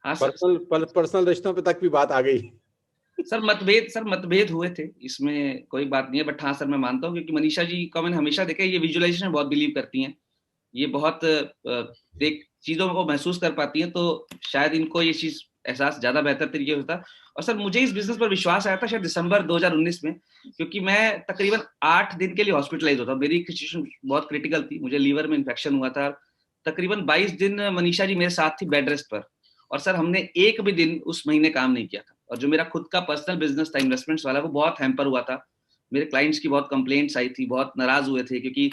हाँ सर, पर्सनल रिश्तों पे तक भी बात आ गई। सर मतभेद हुए थे, इसमें कोई बात नहीं है। बट हाँ सर, मैं मानता हूँ क्योंकि मनीषा जी को मैंने हमेशा देखा है, ये विजुअलाइजेशन में बहुत बिलीव करती हैं, ये बहुत देख चीजों को महसूस कर पाती हैं, तो शायद इनको ये चीज एहसास ज्यादा बेहतर तरीके से होता। और सर मुझे इस बिजनेस पर विश्वास आया था शायद दिसंबर 2019 में, क्योंकि मैं तकरीबन 8 दिन के लिए हॉस्पिटलाइज होता, मेरी सिचुएशन बहुत क्रिटिकल थी, मुझे लीवर में इन्फेक्शन हुआ था। तकरीबन 22 दिन मनीषा जी मेरे साथ थी बेड रेस्ट पर, और सर हमने एक भी दिन उस महीने काम नहीं किया था। और जो मेरा खुद का पर्सनल बिजनेस था इन्वेस्टमेंट्स वाला, वो बहुत हैम्पर हुआ था। मेरे क्लाइंट्स की बहुत कंप्लेंट्स आई थी, बहुत नाराज हुए थे, क्योंकि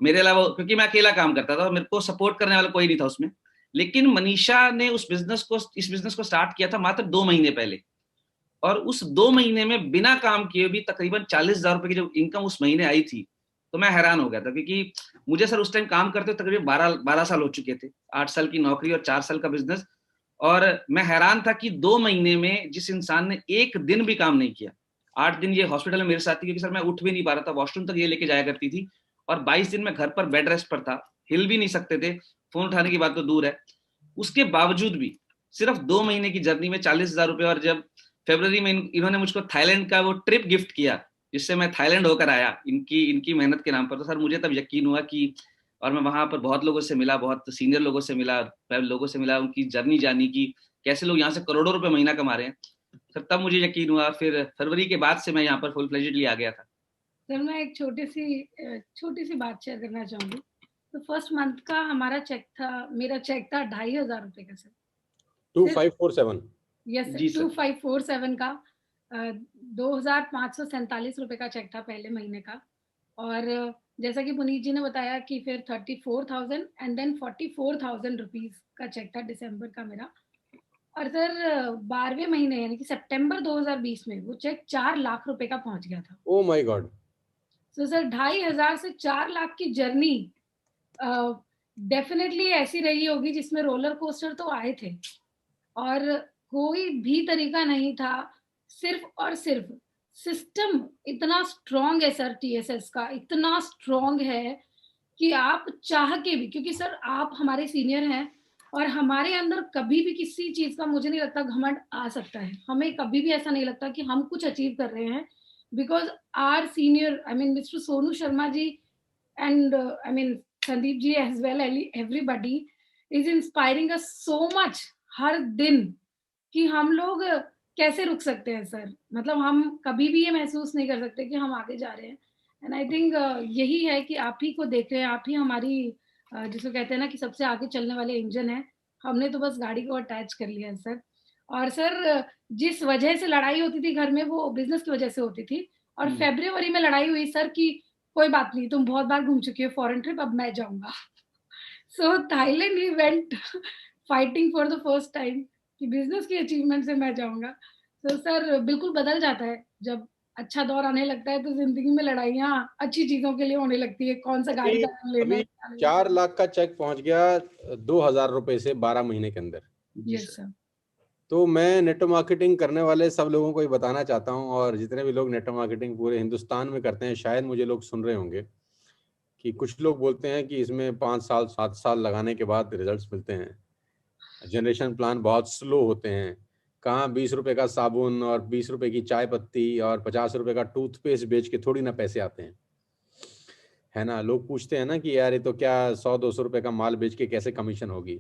मेरे अलावा, क्योंकि मैं अकेला काम करता था, मेरे को सपोर्ट करने वाला कोई नहीं था उसमें। लेकिन मनीषा ने इस बिजनेस को स्टार्ट किया था मात्र 2 महीने पहले, और उस 2 महीने में बिना काम किए भी तकरीबन 40,000 रुपए की जो इनकम उस महीने आई थी, तो मैं हैरान हो गया था। क्योंकि मुझे सर उस टाइम काम करते तकरीबन 12 साल हो चुके थे, 8 साल की नौकरी और 4 साल का बिजनेस। और मैं हैरान था कि 2 महीने में जिस इंसान ने एक दिन भी काम नहीं किया, 8 दिन ये हॉस्पिटल में मेरे साथ थी, क्योंकि सर मैं उठ भी नहीं पा रहा था, वॉशरूम तक ये लेके जाया करती थी, और 22 दिन में घर पर बेड रेस्ट पर था, हिल भी नहीं सकते थे, फोन उठाने की बात तो दूर है। उसके बावजूद भी सिर्फ 2 महीने की जर्नी में 40,000 रुपए। और जब फरवरी में इन्होंने मुझको थाईलैंड का वो ट्रिप गिफ्ट किया, जिससे मैं थाईलैंड होकर आया इनकी मेहनत के नाम पर, तो सर मुझे तब यकीन हुआ कि, और मैं वहां पर बहुत लोगों से मिला, बहुत सीनियर लोगों से मिला, लोगों से मिला, उनकी जर्नी जानी की कैसे लोग यहाँ से करोड़ों रुपए महीना कमा रहे हैं, सर तब मुझे यकीन हुआ। फिर फरवरी के बाद से मैं यहाँ पर फुल फ्लेजेडली आ गया था। सर मैं एक छोटी सी बात शेयर करना चाहूंगी। तो फर्स्ट मंथ का हमारा चेक था, मेरा चेक था 2,500 रुपए का सर, 2547। यस सर, 2547 का 2,547 रुपए का चेक था पहले महीने का। और जैसा कि पुनीत जी ने बताया कि फिर 34,000 एंड देन 44,000 रुपीज का चेक था दिसंबर का मेरा। और सर 12वें महीने यानी कि सितंबर 2020 में वो चेक 4 लाख रुपए का पहुंच गया था। Oh my God. तो सर 2,500 से 4 लाख की जर्नी डेफिनेटली ऐसी रही होगी जिसमें रोलर कोस्टर तो आए थे, और कोई भी तरीका नहीं था, सिर्फ और सिर्फ सिस्टम इतना स्ट्रॉन्ग है सर, टीएसएस का इतना स्ट्रॉन्ग है कि आप चाह के भी, क्योंकि सर आप हमारे सीनियर हैं और हमारे अंदर कभी भी किसी चीज का मुझे नहीं लगता घमंड आ सकता है, हमें कभी भी ऐसा नहीं लगता कि हम कुछ अचीव कर रहे हैं, because are senior I mean mister Sonu Sharma ji and I mean Sandeep ji as well, everybody is inspiring us so much हर दिन कि हम लोग कैसे रुक सकते हैं सर। मतलब हम कभी भी ये महसूस नहीं कर सकते कि हम आगे जा रहे हैं। एंड आई थिंक यही है कि आप ही को देख रहे हैं, आप ही हमारी जिसको कहते हैं ना कि सबसे आगे चलने वाले इंजन है। हमने तो बस गाड़ी को अटैच कर लिया है सर। और सर जिस वजह से लड़ाई होती थी घर में वो बिजनेस की वजह से होती थी, और फरवरी में लड़ाई हुई सर कि कोई बात नहीं, तुम बहुत बार घूम चुकी हो फॉरेन ट्रिप, अब मैं जाऊंगा। So Thailand he went fighting for the first time कि बिजनेस की अचीवमेंट से मैं जाऊंगा। तो सर बिल्कुल बदल जाता है, जब अच्छा दौर आने लगता है तो जिंदगी में लड़ाइयाँ अच्छी चीजों के लिए होने लगती है, कौन सा गाड़ी का लेना है। 4 लाख का चेक पहुंच गया 2,000 रुपए से 12 महीने के अंदर। Yes sir. तो मैं नेटवर्क मार्केटिंग करने वाले सब लोगों को ये बताना चाहता हूं, और जितने भी लोग नेटवर्क मार्केटिंग पूरे हिंदुस्तान में करते हैं, शायद मुझे लोग सुन रहे होंगे कि कुछ लोग बोलते हैं कि इसमें 5 साल 7 साल लगाने के बाद रिजल्ट्स मिलते हैं, जनरेशन प्लान बहुत स्लो होते हैं, कहाँ 20 रुपए का साबुन और 20 रुपए की चाय पत्ती और 50 रुपए का टूथपेस्ट बेच के थोड़ी ना पैसे आते हैं, है ना। लोग पूछते हैं ना कि यार ये तो क्या 100-200 रुपए का माल बेच के कैसे कमीशन होगी।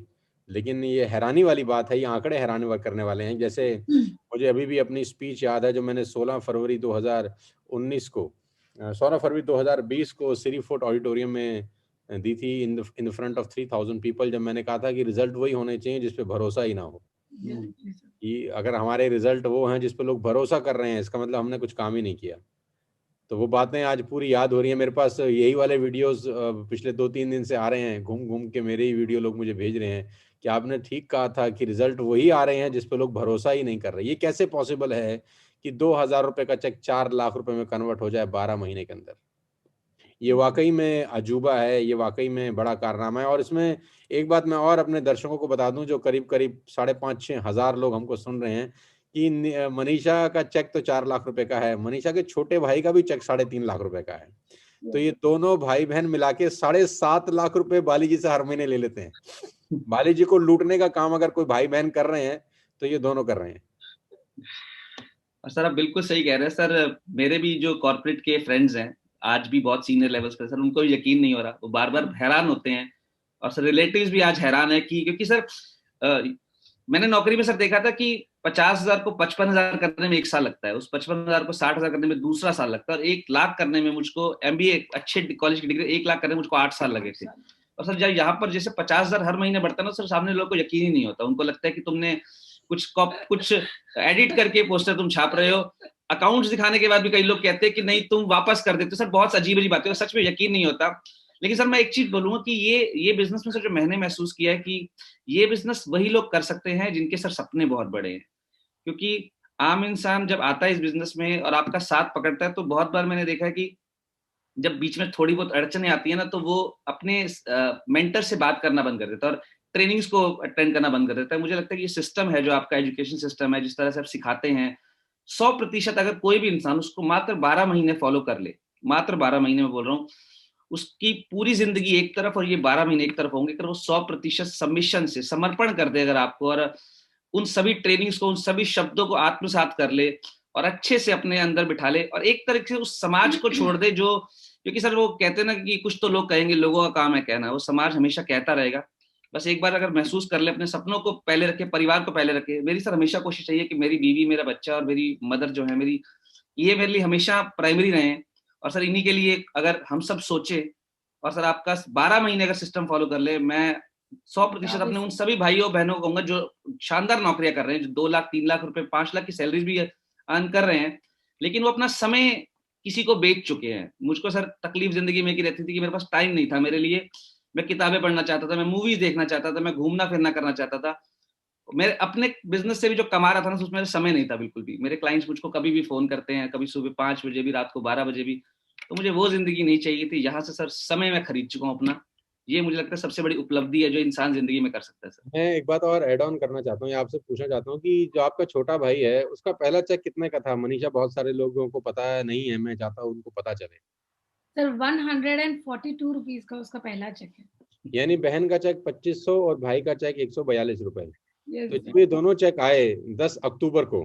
लेकिन ये हैरानी वाली बात है, ये आंकड़े हैरानी करने वाले हैं। जैसे मुझे अभी भी अपनी स्पीच याद है जो मैंने 16 फरवरी 2020 को 16 फरवरी 2020 को सिरी फोर्ट ऑडिटोरियम में दी थी इन फ्रंट ऑफ 3000 पीपल, जब मैंने कहा था कि रिजल्ट वही होने चाहिए जिस पे भरोसा ही ना हो। कि अगर हमारे रिजल्ट वो हैं जिस पे लोग भरोसा कर रहे हैं, इसका मतलब हमने कुछ काम ही नहीं किया। तो वो बातें आज पूरी याद हो रही है मेरे पास। यही वाले वीडियोस पिछले 2-3 दिन से आ रहे हैं, घूम घूम के मेरे ही वीडियो लोग मुझे भेज रहे हैं कि आपने ठीक कहा था कि रिजल्ट वही आ रहे हैं जिस पे लोग भरोसा ही नहीं कर रहे। ये कैसे पॉसिबल है कि 2000 रुपए का चेक 4 लाख रुपए में कन्वर्ट हो जाए 12 महीने के अंदर? ये वाकई में अजूबा है, ये वाकई में बड़ा कारनामा है। और इसमें एक बात मैं और अपने दर्शकों को बता दूं, जो करीब करीब 5,500-6 हजार लोग हमको सुन रहे हैं, कि मनीषा का चेक तो 4 लाख रुपए का है, मनीषा के छोटे भाई का भी चेक 3.5 लाख रुपए का है। तो ये दोनों भाई बहन मिला के 7.5 लाख रुपए बाली जी से हर महीने ले लेते हैं। बाली जी को लूटने का काम अगर कोई भाई बहन कर रहे हैं तो ये दोनों कर रहे हैं। और सर आप बिल्कुल सही कह रहे हैं सर। मेरे भी जो कॉर्पोरेट के फ्रेंड्स हैं आज भी बहुत सीनियर लेवल्स पे सर, उनको यकीन नहीं हो रहा, वो बार बार हैरान होते हैं। और सर रिलेटिव्स भी आज हैरान है कि क्योंकि सर मैंने नौकरी में सर देखा था कि 50,000 को 55,000 करने में 1 साल लगता है, उस 55,000 को 60,000 करने में दूसरा साल लगता है, और 1 लाख करने में मुझको MBA अच्छे कॉलेज की डिग्री 1 लाख करने में मुझको 8 साल लगे थे। और सर जब यहाँ पर जैसे 50,000 हर महीने बढ़ता है ना सर, सामने लोगों को यकीन ही नहीं होता, उनको लगता है कि तुमने कुछ एडिट करके पोस्टर तुम छाप रहे हो। अकाउंट्स दिखाने के बाद भी कई लोग कहते हैं कि नहीं तुम वापस कर देते हो। सर बहुत अजीब अजीब बातें, सच में यकीन नहीं होता। लेकिन सर मैं एक चीज बोलूंगा कि ये बिजनेस में सर जो मैंने महसूस किया है कि ये बिजनेस वही लोग कर सकते हैं जिनके सर सपने बहुत बड़े हैं। क्योंकि आम इंसान जब आता है इस बिजनेस में और आपका साथ पकड़ता है, तो बहुत बार मैंने देखा है कि जब बीच में थोड़ी बहुत अड़चने आती है ना, तो वो अपने मेंटर से बात करना बंद कर देता है और ट्रेनिंग्स को अटेंड करना बंद कर देता है। मुझे लगता है कि ये सिस्टम है जो आपका एजुकेशन सिस्टम है, जिस तरह से आप सिखाते हैं, 100% अगर कोई भी इंसान उसको मात्र 12 महीने फॉलो कर ले, मात्र 12 महीने में बोल रहा हूँ, उसकी पूरी जिंदगी एक तरफ और ये 12 महीने एक तरफ होंगे। अगर वो 100% सबमिशन से समर्पण कर दे अगर आपको, और उन सभी ट्रेनिंग्स को, उन सभी शब्दों को आत्मसात कर ले और अच्छे से अपने अंदर बिठा ले, और एक तरह से उस समाज को छोड़ दे जो, क्योंकि सर वो कहते हैं ना कि कुछ तो लोग कहेंगे, लोगों का काम है कहना, वो समाज हमेशा कहता रहेगा। बस एक बार अगर महसूस कर ले, अपने सपनों को पहले रखे, परिवार को पहले रखे। मेरी सर हमेशा कोशिश चाहिए कि मेरी बीवी, मेरा बच्चा और मेरी मदर जो है मेरी, ये मेरे लिए हमेशा प्राइमरी रहे। और सर इन्हीं के लिए अगर हम सब सोचे और सर आपका 12 महीने अगर सिस्टम फॉलो कर ले, मैं 100% अपने उन सभी भाइयों बहनों को कहूंगा जो शानदार नौकरियां कर रहे हैं, जो 2 लाख 3 लाख रुपए 5 लाख की सैलरीज भी अर्न कर रहे हैं, लेकिन वो अपना समय किसी को बेच चुके हैं। मुझको सर तकलीफ जिंदगी में की रहती थी कि मेरे पास टाइम नहीं था मेरे लिए, मैं किताबें पढ़ना चाहता था, मैं मूवीज देखना चाहता था, मैं घूमना फिरना करना चाहता था। मेरे अपने बिजनेस से भी जो कमा रहा था ना, उसमें समय नहीं था बिल्कुल भी। मेरे क्लाइंट्स मुझको कभी भी फोन करते हैं, कभी सुबह 5 बजे भी, रात को 12 बजे भी। तो मुझे वो जिंदगी नहीं चाहिए थी। यहाँ से सर समय मैं खरीद चुका हूँ अपना। ये मुझे लगता है सबसे बड़ी उपलब्धि है जो इंसान जिंदगी में कर सकता है सर। मैं एक बात और ऐड ऑन करना चाहता हूँ, या आपसे पूछना चाहता हूँ कि जो आपका छोटा भाई है उसका पहला चेक कितने का था? मनीषा, बहुत सारे लोगों को पता नहीं है, मैं चाहता हूँ उनको पता चले। सर 142 रुपीज का उसका पहला चेक है। यानी बहन का चेक 2500 और भाई का चेक 142 रुपए। Yes, तो जब ये दोनों चेक आए 10 अक्टूबर को,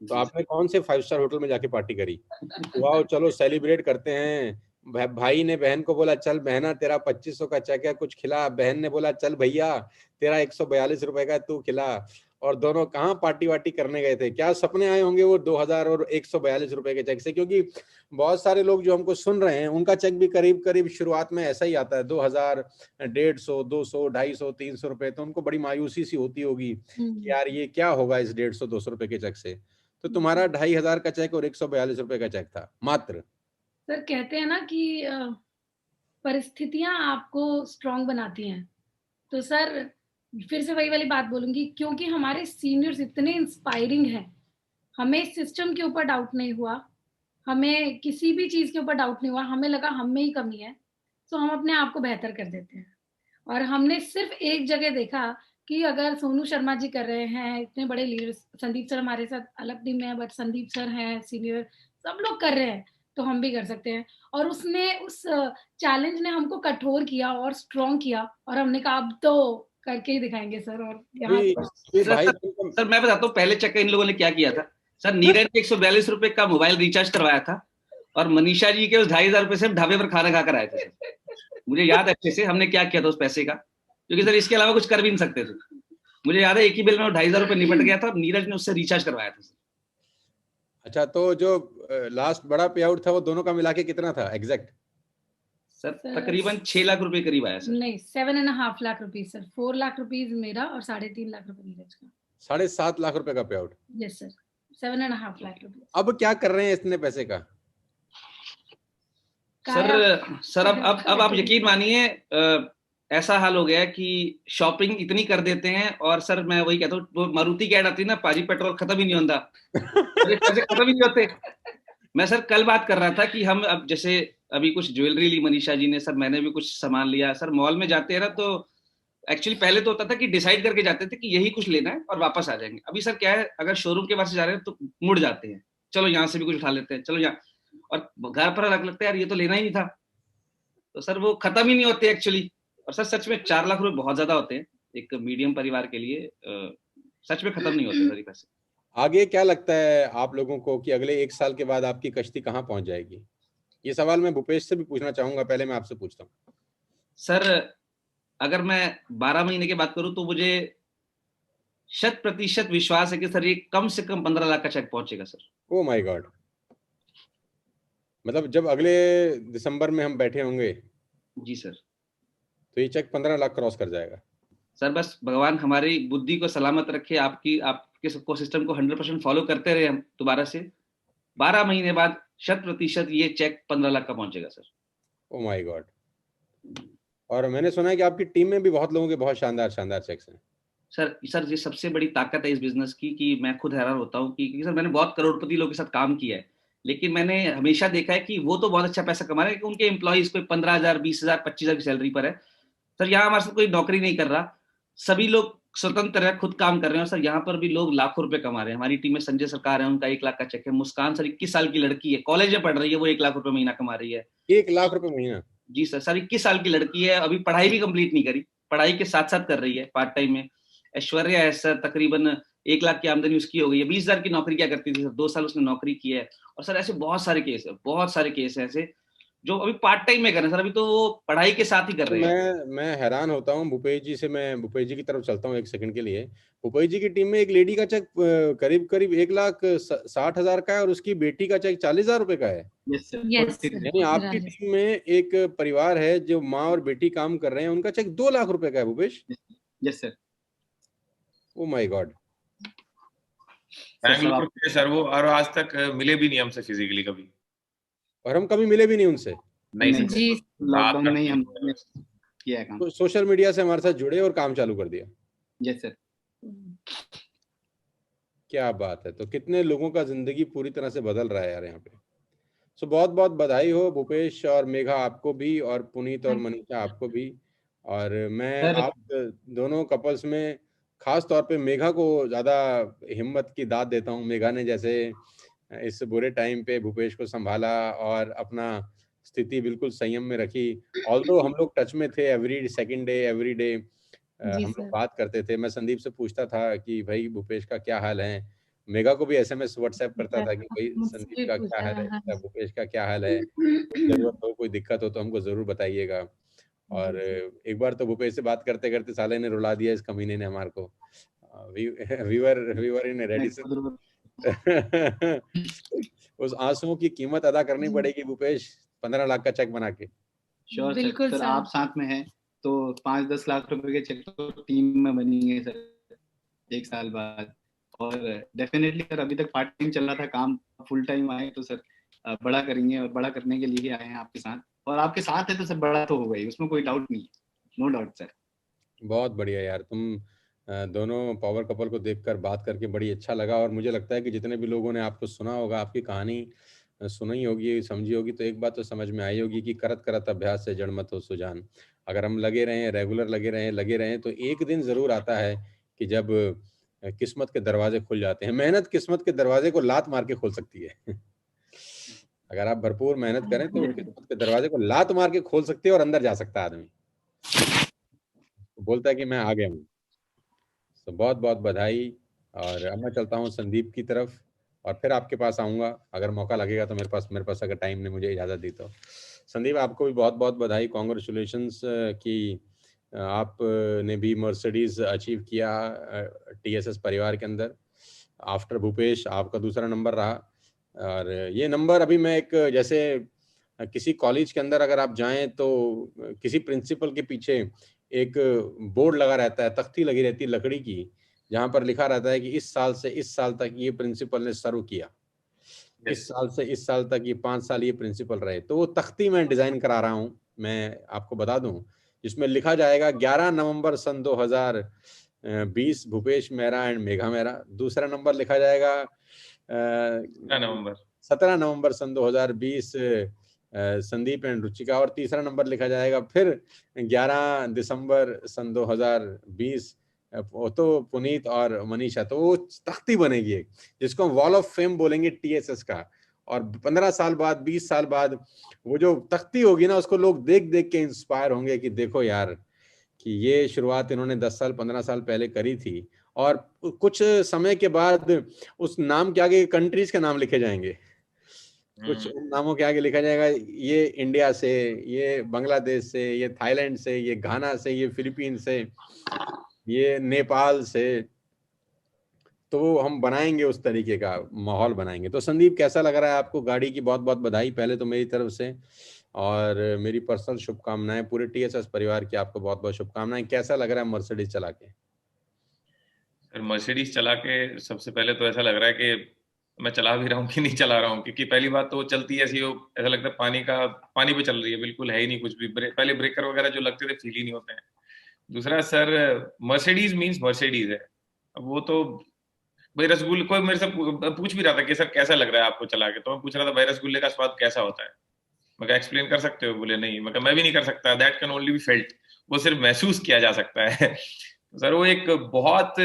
तो आपने कौन से 5 स्टार होटल में जाके पार्टी करी? वाह, चलो सेलिब्रेट करते हैं। भाई ने बहन को बोला चल बहना तेरा 2500 का चेक है, कुछ खिला। बहन ने बोला चल भैया तेरा 142 रुपए का तू खिला। और दोनों कहाँ पार्टी वार्टी करने गए थे? क्या सपने आए होंगे वो 2000 और 142 रुपए के चेक से? क्योंकि बहुत सारे लोग जो हमको सुन रहे हैं उनका चेक भी करीब करीब शुरुआत में ऐसा ही आता है, 2000, 150, 200, 250, 300 रुपए। तो उनको बड़ी मायूसी सी होती होगी कि यार ये क्या होगा इस 150, 200 रुपए के चेक से। तो तुम्हारा 2500 का चेक और 142 रुपए का चेक था मात्र। सर कहते हैं ना कि परिस्थितियां आपको स्ट्रांग बनाती हैं। तो सर फिर से वही वाली बात बोलूंगी, क्योंकि हमारे सीनियर्स इतने इंस्पायरिंग हैं, हमें सिस्टम के ऊपर डाउट नहीं हुआ, हमें किसी भी चीज के ऊपर डाउट नहीं हुआ। हमें लगा हम में ही कमी है, तो हम अपने आप को बेहतर कर देते हैं। और हमने सिर्फ एक जगह देखा कि अगर सोनू शर्मा जी कर रहे हैं, इतने बड़े लीडर, संदीप सर हमारे साथ अलग टीम में है बट संदीप सर हैं सीनियर, सब लोग कर रहे हैं, तो हम भी कर सकते हैं। और उसने उस चैलेंज ने हमको कठोर किया और स्ट्रॉन्ग किया, और हमने कहा अब तो करके ही दिखाएंगे सर। और यहाँ सर मैं बताता हूँ पहले चेक इन लोगों ने क्या किया था। सर नीरज ने 142 रुपए का मोबाइल रिचार्ज करवाया था, और मनीषा जी के उस 2,500 रुपए से ढाबे पर खाना खाकर आए थे। मुझे याद है अच्छे से हमने क्या किया था उस पैसे का, क्योंकि सर इसके अलावा कुछ कर भी नहीं सकते थे। मुझे याद है एक ही बिल में 2,500 रुपए निपट गया था, और नीरज ने उससे रिचार्ज करवाया था। अच्छा, तो जो लास्ट बड़ा पे आउट था वो दोनों का मिला के कितना था एग्जैक्ट? सर सर, तकरीबन 6 लाख रुपए करीब आया सर। नहीं 7.5 lakh rupees sir, 4 lakh rupees मेरा और 3.5 लाख रुपए नीरज का। 7.5 लाख रुपए का पे out. Yes sir, 7.5 lakh rupees. अब क्या कर रहे हैं इतने पैसे का? सर अब आप यकीन मानिए ऐसा हाल हो गया कि शॉपिंग इतनी कर देते हैं, और सर मैं वही कहता हूँ, वो मारुति की ऐड आती है ना, पाजी पेट्रोल खत्म ही नहीं होता, पैसे खत्म ही नहीं होते। मैं सर कल बात कर रहा था कि हम अब जैसे अभी कुछ ज्वेलरी ली मनीषा जी ने, सर मैंने भी कुछ सामान लिया। सर मॉल में जाते हैं ना, तो एक्चुअली पहले तो होता था कि डिसाइड करके जाते थे कि यही कुछ लेना है और वापस आ जाएंगे। अभी सर क्या है, अगर शोरूम के पास से जा रहे हैं तो मुड़ जाते हैं, चलो यहाँ से भी कुछ उठा लेते हैं, चलो यहाँ, और घर पर लगता है यार ये तो लेना ही नहीं था। तो सर वो खत्म ही नहीं होते एक्चुअली। और सर सच में 4 लाख रुपए बहुत ज्यादा होते हैं एक मीडियम परिवार के लिए, सच में खत्म नहीं होते सर ये पैसे। आगे क्या लगता है आप लोगों को कि अगले 1 साल के बाद आपकी कश्ती कहाँ पहुंच जाएगी? ये सवाल मैं भूपेश से भी पूछना चाहूंगा, पहले मैं आपसे पूछता हूँ। सर अगर मैं 12 महीने की बात करूं तो मुझे 100% विश्वास है कि सर ये कम से कम 15 लाख का चेक पहुंचेगा सर। ओ माय गॉड, मतलब जब अगले दिसंबर में हम बैठे होंगे जी सर, तो ये चेक 15 लाख क्रॉस कर जाएगा। सर बस भगवान हमारी बुद्धि को सलामत रखे, आपके सबको सिस्टम को 100% फॉलो करते रहे हम दोबारा से, 12 महीने बाद 100% ये चेक 15 लाख का पहुंचेगा सर। Oh my God. और मैंने सुना है कि आपकी टीम में भी बहुत लोगों के बहुत शानदार शानदार चेक्स हैं। सर ये सबसे बड़ी ताकत है इस बिजनेस की कि मैं खुद हैरान होता हूँ कि सर मैंने बहुत करोड़पति लोगों के साथ काम किया है, लेकिन मैंने हमेशा देखा है कि वो तो बहुत अच्छा पैसा कमा रहे हैं कि उनके एम्प्लॉइज कोई 15,000, 20,000, 25,000 की सैलरी पर है। सर यहाँ हमारे साथ कोई नौकरी नहीं कर रहा, सभी लोग स्वतंत्र है, खुद काम कर रहे हैं। और सर यहाँ पर भी लोग लाखों रुपए कमा रहे हैं। हमारी टीम में संजय सरकार है, उनका 1 लाख का चेक है। मुस्कान सर 21 साल की लड़की है, कॉलेज में पढ़ रही है, वो 1 लाख रुपए महीना कमा रही है। 1 लाख रुपए महीना? जी सर 21 साल की लड़की है, अभी पढ़ाई भी कंप्लीट नहीं करी, पढ़ाई के साथ साथ कर रही है पार्ट टाइम में। ऐश्वर्या है सर, तकरीबन 1 लाख की आमदनी उसकी हो गई है। 20,000 की नौकरी क्या करती थी सर, 2 साल उसने नौकरी की है। और सर ऐसे बहुत सारे केस है, बहुत सारे केस है ऐसे जो अभी पार्ट टाइम में कर रहे हैं सर, अभी तो वो पढ़ाई के साथ ही कर रहे हैं। मैं हैरान होता हूँ भूपेश जी से। मैं भूपेश जी की तरफ चलता हूँ 1 सेकंड के लिए। भूपेश जी की टीम में एक लेडी का चेक करीब करीब 1,60,000 का है और उसकी बेटी का चेक 40,000 रुपए का है। Yes sir. यानी आपकी टीम में एक परिवार है जो माँ और बेटी काम कर रहे हैं, उनका चेक 2 लाख रुपए का है Bhupesh. Yes sir. Oh my God. Bangalore के सर वो, और आज तक मिले भी नहीं हमसे फिजिकली कभी, और हम कभी मिले भी नहीं उनसे। नहीं जी, लॉकडाउन में ही हमने किया है काम। तो सोशल मीडिया से हमारे साथ जुड़े और काम चालू कर दिया। Yes sir. क्या बात है। तो कितने लोगों का जिंदगी पूरी तरह से बदल रहा है यार यहाँ पे। सो बहुत बहुत बधाई हो भूपेश और मेघा, आपको भी, और पुनीत और मनीषा आपको भी। और मैं आप दोनों कपल्स में खास तौर पे मेघा को ज्यादा हिम्मत की दाद देता हूँ। मेघा ने जैसे इस बुरे टाइम पे भूपेश को संभाला और अपना स्थिति बिल्कुल संयम में रखी। ऑल्दो हम लोग टच में थे every second day, every day हम लोग बात करते थे। मैं संदीप से पूछता था कि भाई भूपेश का क्या हाल है। मेघा को भी SMS व्हाट्सएप करता था कि भाई संदीप का क्या हाल है, भूपेश का क्या हाल है, कोई जरूरत हो, कोई दिक्कत हो तो हमको जरूर बताइएगा। और एक बार तो भूपेश से बात करते करते साले ने रुला दिया इस कमीने ने हमारे को। वीवर इन रेडिसन। उस आंसुओं की कीमत अदा करनी पड़ेगी भूपेश, 15 लाख का चेक बना के। Sure sir. सर आप साथ में हैं तो 5-10 लाख रुपए के चेक तो टीम में बनेंगे सर 1 साल बाद। और डेफिनेटली सर अभी तक पार्ट टाइम चल रहा था काम, फुल टाइम आए तो सर बड़ा करेंगे, और बड़ा करने के लिए ही आए हैं आपके साथ। और आपके साथ है तो सर बड़ा तो होगा ही, उसमें कोई डाउट नहीं है, नो डाउट सर। बहुत बढ़िया यार, तुम दोनों पावर कपल को देखकर बात करके बड़ी अच्छा लगा। और मुझे लगता है कि जितने भी लोगों ने आपको सुना होगा, आपकी कहानी सुनी होगी, समझी होगी, तो एक बात तो समझ में आई होगी कि करत करत अभ्यास से जड़ मत हो सुजान। अगर हम लगे रहें, रेगुलर लगे रहें तो एक दिन जरूर आता है कि जब किस्मत के दरवाजे खुल जाते हैं। मेहनत किस्मत के दरवाजे को लात मार के खोल सकती है। अगर आप भरपूर मेहनत करें तो किस्मत के दरवाजे को लात मार के खोल सकती है और अंदर जा सकता है आदमी। तो बोलता है कि मैं आ गया हूँ। तो बहुत बहुत बधाई। और अब मैं चलता हूँ संदीप की तरफ और फिर आपके पास आऊँगा अगर मौका लगेगा तो। मेरे पास अगर टाइम ने मुझे इजाज़त दी तो। संदीप आपको भी बहुत बहुत बधाई, कॉन्ग्रेचुलेशंस कि आपने भी मर्सिडीज अचीव किया TSS परिवार के अंदर। आफ्टर भूपेश आपका दूसरा नंबर रहा। और ये नंबर अभी मैं एक जैसे किसी कॉलेज के अंदर अगर आप जाएं तो किसी प्रिंसिपल के पीछे एक बोर्ड लगा रहता है, तख्ती लगी रहती है लकड़ी की, जहां पर लिखा रहता है कि इस साल से इस साल तक ये प्रिंसिपल ने सर्व किया, इस साल से इस साल तक ये 5 साल ये प्रिंसिपल रहे। तो वो तख्ती मैं डिजाइन करा रहा हूँ, मैं आपको बता दूं, जिसमें लिखा जाएगा 11 नवंबर सन 2020 भूपेश मेहरा एंड मेघा मेहरा। दूसरा नंबर लिखा जाएगा 17 नवंबर सन 2020 संदीप एंड रुचिका। और तीसरा नंबर लिखा जाएगा फिर 11 दिसंबर सन 2020 वो तो पुनीत और मनीषा। तो वो तख्ती बनेगी एक, जिसको हम वॉल ऑफ फेम बोलेंगे TSS का। और 15 साल बाद 20 साल बाद वो जो तख्ती होगी ना, उसको लोग देख देख के इंस्पायर होंगे कि देखो यार कि ये शुरुआत इन्होंने 10 साल 15 साल पहले करी थी। और कुछ समय के बाद उस नाम के आगे कंट्रीज के नाम लिखे जाएंगे, कुछ नामों के आगे लिखा जाएगा ये इंडिया से, ये बांग्लादेश से, ये थाईलैंड से, ये घाना से, ये फिलीपीन से, ये नेपाल से। तो हम बनाएंगे उस तरीके का माहौल बनाएंगे। तो संदीप, कैसा लग रहा है आपको? गाड़ी की बहुत बहुत बधाई पहले तो मेरी तरफ से, और मेरी पर्सनल शुभकामनाएं, पूरे TSS परिवार की आपको बहुत बहुत शुभकामनाएं। कैसा लग रहा है मर्सिडीज चला के? सर मर्सिडीज चला के सबसे पहले तो ऐसा लग रहा है कि मैं चला भी रहा हूँ कि नहीं चला रहा हूँ, क्योंकि पहली बात तो वो चलती है ऐसी, ऐसा लगता है पानी पे चल रही है, बिल्कुल है ही नहीं कुछ भी। पहले ब्रेकर वगैरह जो लगते थे फील ही नहीं होते हैं। दूसरा सर, मर्सिडीज मीन्स मर्सिडीज है। अब वो तो भाई रसगुल्ले, कोई मेरे से पूछ भी रहा था कि सर कैसा लग रहा है आपको चला के, तो मैं पूछ रहा था भाई रसगुल्ले का स्वाद कैसा होता है। मैं कहा एक्सप्लेन कर सकते हो? बोले नहीं। मैं भी नहीं कर सकता, that can only be felt, वो सिर्फ महसूस किया जा सकता है। सर वो एक बहुत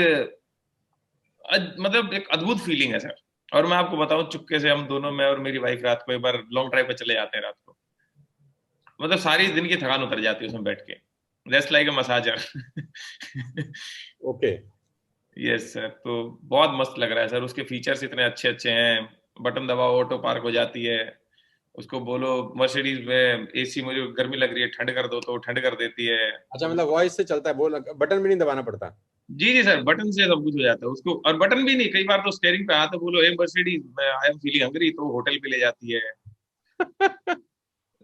मतलब एक अद्भुत फीलिंग है सर। और मैं आपको बताऊं, चुपके से हम दोनों, मैं और मेरी वाइफ, रात को एक बार लॉन्ग ड्राइव पे चले जाते हैं रात को, मतलब सारी दिन की थकान उतर जाती है उसमें बैठ के, जस्ट लाइक अ मसाजर। Okay, yes sir. तो बहुत मस्त लग रहा है सर, उसके फीचर्स इतने अच्छे अच्छे हैं। बटन दबाओ ऑटो पार्क हो जाती है, उसको बोलो मर्सिडीज में AC मुझे गर्मी लग रही है ठंड कर दो तो ठंड कर देती है। अच्छा, मतलब वॉइस से चलता है, बोल, बटन भी नहीं दबाना पड़ता? जी जी सर, बटन से सब कुछ हो जाता है उसको। और बटन भी नहीं, कई बार तो स्टेयरिंग पे हाथ बोलो ए Mercedes I am feeling hungry, तो होटल पे ले जाती है।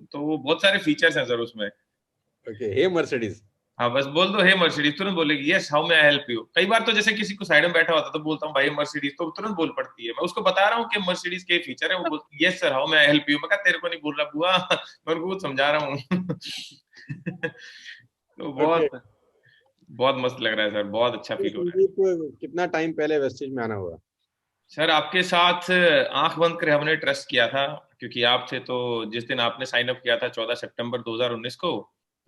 तो वो बहुत सारे फीचर्स हैं सर उसमें। ओके, हे मर्सिडीज। हाँ, बस बोल दो हे मर्सिडीज, तुरंत बोलेगी yes how may I help you. कई बार तो जैसे किसी को साइड में बैठा होता तो बोलता हूँ भाई मर्सिडीज, तो तुरंत बोल पड़ती है। मैं उसको बता रहा हूँ कि मर्सिडीज के फीचर है, वो बोलती yes sir how may I help you. मैं कहा तेरे को नहीं बोल रहा बुआ, मैं उनको कुछ समझा रहा हूँ। तो बहुत बहुत मस्त लग रहा है सर, बहुत अच्छा फील हो रहा है। कितना टाइम पहले वेस्टेज में आना हुआ? सर आपके साथ आंख बंद कर हमने ट्रस्ट किया था, क्योंकि आप थे। तो जिस दिन आपने साइन अप किया था 14 सितंबर 2019 को,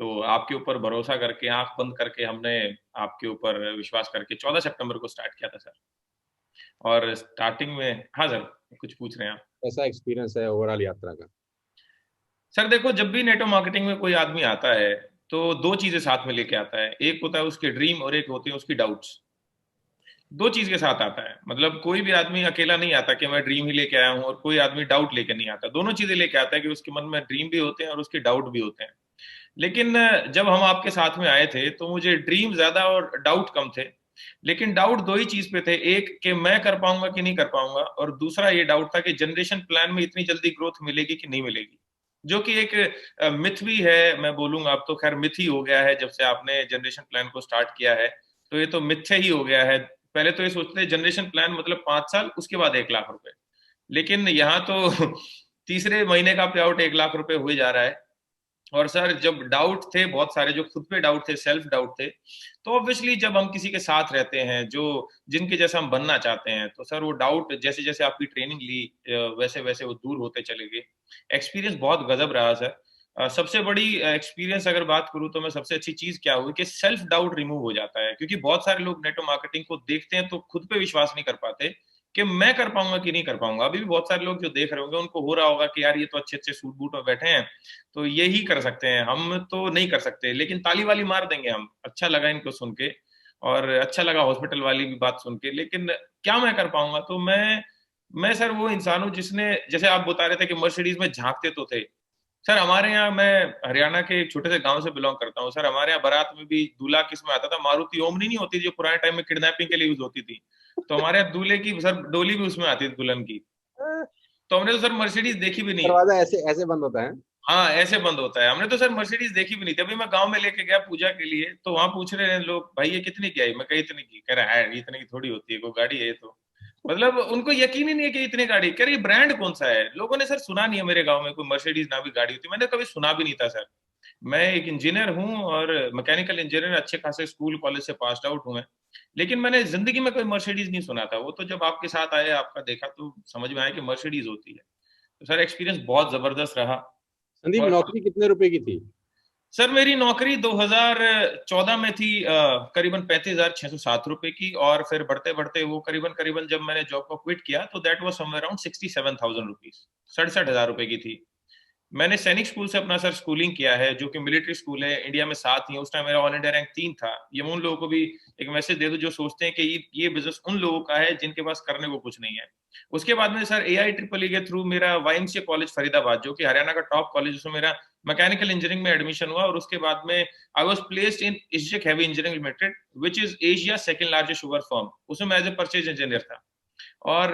तो आपके ऊपर भरोसा करके, आंख बंद करके हमने आपके ऊपर विश्वास करके 14 सितंबर को स्टार्ट किया था सर। और स्टार्टिंग में, हाँ सर कुछ पूछ रहे हैं आप? कैसा एक्सपीरियंस है ओवरऑल यात्रा का? सर देखो, जब भी नेटवर्क मार्केटिंग में कोई आदमी आता है तो दो चीजें साथ में लेके आता है, एक होता है उसके ड्रीम और एक होती है उसकी डाउट्स। दो चीज के साथ आता है, मतलब कोई भी आदमी अकेला नहीं आता कि मैं ड्रीम ही लेके आया हूँ, और कोई आदमी डाउट लेके नहीं आता। दोनों चीजें लेके आता है कि उसके मन में ड्रीम भी होते हैं और उसके डाउट भी होते हैं। लेकिन जब हम आपके साथ में आए थे तो मुझे ड्रीम ज्यादा और डाउट कम थे। लेकिन डाउट दो ही चीज पे थे, एक कि मैं कर पाऊंगा कि नहीं कर पाऊंगा, और दूसरा ये डाउट था कि जनरेशन प्लान में इतनी जल्दी ग्रोथ मिलेगी कि नहीं मिलेगी, जो कि एक मिथ भी है। मैं बोलूंगा अब तो खैर मिथ ही हो गया है, जब से आपने जनरेशन प्लान को स्टार्ट किया है तो ये तो मिथ्या ही हो गया है। पहले तो ये सोचते थे जनरेशन प्लान मतलब 5 साल, उसके बाद 1 लाख रुपए, लेकिन यहाँ तो तीसरे महीने का पे आउट 1 लाख रुपए हुए जा रहा है। और सर जब डाउट थे बहुत सारे, जो खुद पे डाउट थे, सेल्फ डाउट थे, तो ऑब्वियसली जब हम किसी के साथ रहते हैं जो जिनके जैसा हम बनना चाहते हैं, तो सर वो डाउट जैसे जैसे आपकी ट्रेनिंग ली वैसे वैसे वो दूर होते चले गए। एक्सपीरियंस बहुत गजब रहा सर। सबसे बड़ी एक्सपीरियंस अगर बात करूं तो मैं सबसे अच्छी चीज क्या हुई कि सेल्फ डाउट रिमूव हो जाता है, क्योंकि बहुत सारे लोग नेटवर्क मार्केटिंग को देखते हैं तो खुद पे विश्वास नहीं कर पाते कि मैं कर पाऊंगा कि नहीं कर पाऊंगा। अभी भी बहुत सारे लोग जो देख रहे होंगे उनको हो रहा होगा कि यार ये तो अच्छे अच्छे सूट बूट में बैठे हैं, तो ये ही कर सकते हैं, हम तो नहीं कर सकते। लेकिन ताली वाली मार देंगे हम। अच्छा लगा इनको सुन के, और अच्छा लगा हॉस्पिटल वाली भी बात सुन के। लेकिन क्या मैं कर पाऊंगा? तो मैं सर वो इंसान हूं जिसने, जैसे आप बता रहे थे कि मर्सिडीज में झांकते तो थे, सर हमारे यहाँ, मैं हरियाणा के एक छोटे से गांव से बिलोंग करता हूँ सर, हमारे यहाँ बारात में भी दूल्हा किस में आता था, मारुति ओमनी नहीं होती जो पुराने टाइम में किडनैपिंग के लिए यूज होती थी, तो हमारे यहाँ दूल्हे की सर डोली भी उसमें आती थी दुल्हन की। तो हमने तो सर मर्सिडीज देखी भी नहीं। दरवाजा ऐसे ऐसे बंद होता है? हाँ ऐसे बंद होता है। हमने तो सर मर्सिडीज देखी भी नहीं थी। अभी मैं गांव में लेके गया पूजा के लिए, तो वहां पूछ रहे हैं लोग, भाई ये कितनी की आई? मैं कही इतनी की। कह रहा है इतने की थोड़ी होती है, कोई गाड़ी है ये तो। मतलब उनको यकीन ही नहीं है कि इतनी गाड़ी। कह रही ब्रांड कौन सा है? लोगों ने सर सुना नहीं है मेरे गाँव में कोई मर्सिडीज ना भी गाड़ी होती। मैंने कभी सुना भी नहीं था सर। मैं एक इंजीनियर हूँ और मैकेनिकल इंजीनियर, अच्छे खासे स्कूल कॉलेज से पास आउट हूँ मैं, लेकिन मैंने जिंदगी में कोई मर्सिडीज नहीं सुना था। वो तो जब आपके साथ आए, आपका देखा, तो समझ में आया कि मर्सिडीज होती है। तो सर एक्सपीरियंस बहुत जबरदस्त रहा। संदीप, और नौकरी कितने रुपए की थी? सर मेरी नौकरी 2014 में थी, करीबन 35,607 रुपए की, और फिर बढ़ते बढ़ते वो करीबन करीबन जब मैंने जॉब को क्विट किया तो that was somewhere around 67,000 rupees, 67,000 रुपए की थी। मैंने सैनिक स्कूल से अपना सर स्कूलिंग किया है, जो कि मिलिट्री स्कूल है, इंडिया में 7 ही है। उस टाइम मेरा ऑल इंडिया रैंक 3 था। ये मैं उन लोगों को भी एक मैसेज दे दूं जो सोचते हैं कि ये बिजनेस उन लोगों का है जिनके पास करने को कुछ नहीं है। उसके बाद में सर AIEEE के थ्रू मेरा YMCA कॉलेज फरीदाबाद, जो कि हरियाणा का टॉप कॉलेज, उसमें मेरा मैकेनिकल इंजीनियरिंग में एडमिशन हुआ। और उसके बाद में I was placed in ISGEC heavy engineering limited, which is Asia second largest sugar firm. उसमें मैं एज ए परचेज इंजीनियर था। और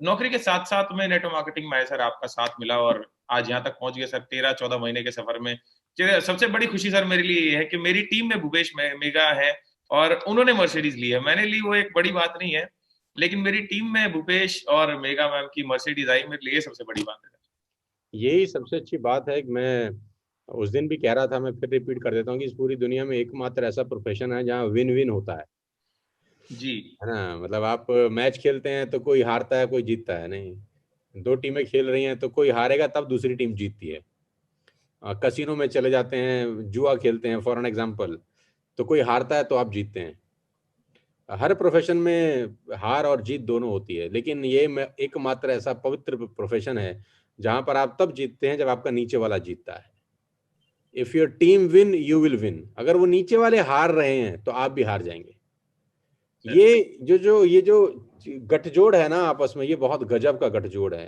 नौकरी के साथ साथ में नेटवर्क मार्केटिंग में सर आपका साथ मिला, और आज यहाँ तक पहुंच गए सर 13-14 महीने के सफर में। सबसे बड़ी खुशी सर मेरे लिए ये है कि मेरी टीम में भूपेश मेगा है और उन्होंने मर्सिडीज ली है। मैंने ली वो एक बड़ी बात नहीं है, लेकिन मेरी टीम में भूपेश और मेगा मैम की मर्सिडीज आई, मेरे लिए सबसे बड़ी बात है। यही सबसे अच्छी बात है कि मैं उस दिन भी कह रहा था, मैं फिर रिपीट कर देता हूँ कि इस पूरी दुनिया में एकमात्र ऐसा प्रोफेशन है जहाँ विन विन होता है जी। है ना। मतलब आप मैच खेलते हैं तो कोई हारता है कोई जीतता है नहीं। दो टीमें खेल रही हैं तो कोई हारेगा तब दूसरी टीम जीतती है। कसिनो में चले जाते हैं, जुआ खेलते हैं फॉर एन एग्जांपल, तो कोई हारता है तो आप जीतते हैं। हर प्रोफेशन में हार और जीत दोनों होती है, लेकिन ये एकमात्र ऐसा पवित्र प्रोफेशन है जहां पर आप तब जीतते हैं जब आपका नीचे वाला जीतता है। If your team win you will win. अगर वो नीचे वाले हार रहे हैं तो आप भी हार जाएंगे। ये जो गठजोड़ है ना आपस में, ये बहुत गजब का गठजोड़ है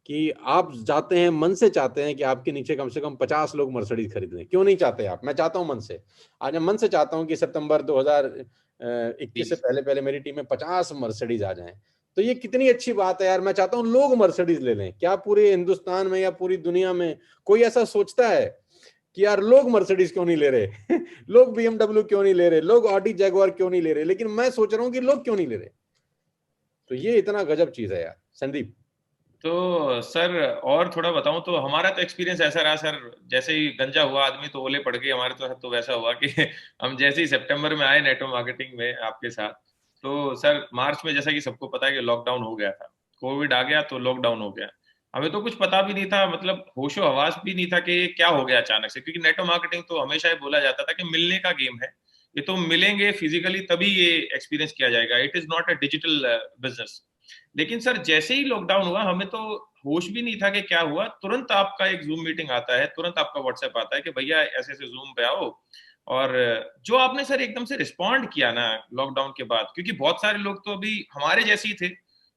कि आप जाते हैं, मन से चाहते हैं कि आपके नीचे कम से कम 50 लोग मर्सिडीज खरीद लें। क्यों नहीं चाहते आप? मैं चाहता हूं मन से। आज मैं मन से चाहता हूं कि सितंबर 2021 से पहले पहले मेरी टीम में 50 मर्सिडीज आ जाएं। तो ये कितनी अच्छी बात है यार। मैं चाहता हूं लोग मर्सिडीज ले लें। क्या पूरे हिंदुस्तान में या पूरी दुनिया में कोई ऐसा सोचता है कि यार लोग मर्सिडीज क्यों नहीं ले रहे लोग BMW क्यों नहीं ले रहे, लोग ऑडी जैगुआर क्यों नहीं ले रहे? लेकिन मैं सोच रहा हूं कि लोग क्यों नहीं ले रहे। तो ये इतना गजब चीज है यार संदीप। तो सर और थोड़ा बताऊं तो हमारा तो एक्सपीरियंस ऐसा रहा सर, जैसे ही गंजा हुआ आदमी तो ओले पड़ गए। हमारे तो वैसा हुआ कि हम जैसे ही सितंबर में आए नेटवर्क मार्केटिंग में आपके साथ, तो सर मार्च में जैसा कि सबको पता है कि लॉकडाउन हो गया था, कोविड आ गया तो लॉकडाउन हो गया। हमें तो कुछ पता भी नहीं था, मतलब होशो हवास भी नहीं था कि क्या हो गया अचानक से, क्योंकि नेटवर्क मार्केटिंग तो हमेशा ही बोला जाता था कि मिलने का गेम है। ये तो मिलेंगे फिजिकली तभी ये एक्सपीरियंस किया जाएगा। It is not a digital business. लेकिन सर जैसे ही लॉकडाउन हुआ हमें तो होश भी नहीं था कि क्या हुआ। तुरंत आपका एक जूम मीटिंग आता है, तुरंत आपका व्हाट्सएप आता है कि भैया ऐसे ऐसे जूम पे आओ। और जो आपने सर एकदम से रिस्पॉन्ड किया ना लॉकडाउन के बाद, क्योंकि बहुत सारे लोग तो अभी हमारे जैसे ही थे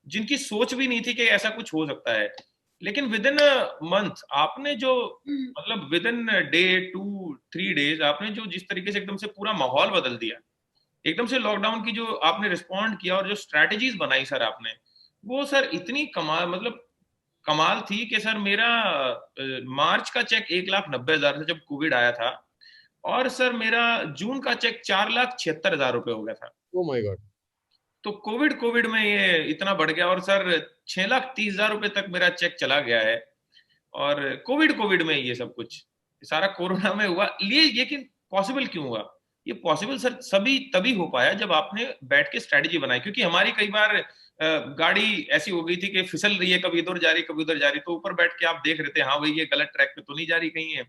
जिनकी सोच भी नहीं थी कि ऐसा कुछ हो सकता है, लेकिन विद इन अ मंथ आपने जो, मतलब विद इन डे 2-3 डेज आपने जो जिस तरीके से एकदम से पूरा माहौल बदल दिया, एकदम से लॉकडाउन की जो आपने रिस्पॉन्ड किया और जो स्ट्रैटेजीज बनाई सर आपने, वो सर इतनी कमाल, मतलब कमाल थी कि सर मेरा मार्च का चेक 1,90,000 था जब कोविड आया था, और सर मेरा जून का चेक 4,76,000 रुपए हो गया था। Oh my God. तो कोविड में ये इतना बढ़ गया, और सर 6,30,000 रुपए तक मेरा चेक चला गया है। और कोविड में ये सब कुछ सारा कोरोना में हुआ। ये लेकिन पॉसिबल क्यों हुआ? ये पॉसिबल सर सभी तभी हो पाया जब आपने बैठ के स्ट्रेटेजी बनाई, क्योंकि हमारी कई बार गाड़ी ऐसी हो गई थी कि फिसल रही है, कभी इधर जा रही कभी उधर जा रही, तो ऊपर बैठ के आप देख रहे थे हाँ भाई ये गलत ट्रैक पे तो नहीं जा रही कहीं है।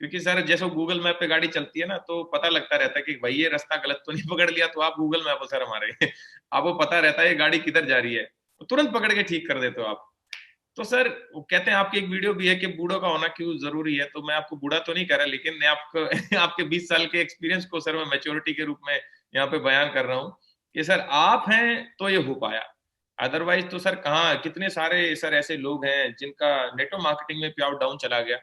क्योंकि सर जैसे गूगल मैप पे गाड़ी चलती है ना, तो पता लगता रहता है कि भाई ये रास्ता गलत तो नहीं पकड़ लिया, तो आप गूगल मैप हो सर हमारे आपको पता रहता है ये गाड़ी किधर जा रही है, तो तुरंत पकड़ के ठीक कर देते हो आप। तो सर वो कहते हैं, आपकी एक वीडियो भी है कि बूढ़ों का होना क्यों जरूरी है, तो मैं आपको बूढ़ा तो नहीं कह रहा, लेकिन मैं आपको आपके 20 साल के एक्सपीरियंस को सर मैं मैच्योरिटी के रूप में यहाँ पे बयान कर रहा हूँ कि सर आप हैं तो ये हो पाया। अदरवाइज तो सर कहाँ, कितने सारे सर ऐसे लोग हैं जिनका नेटवर्क मार्केटिंग में प्याउ डाउन चला गया।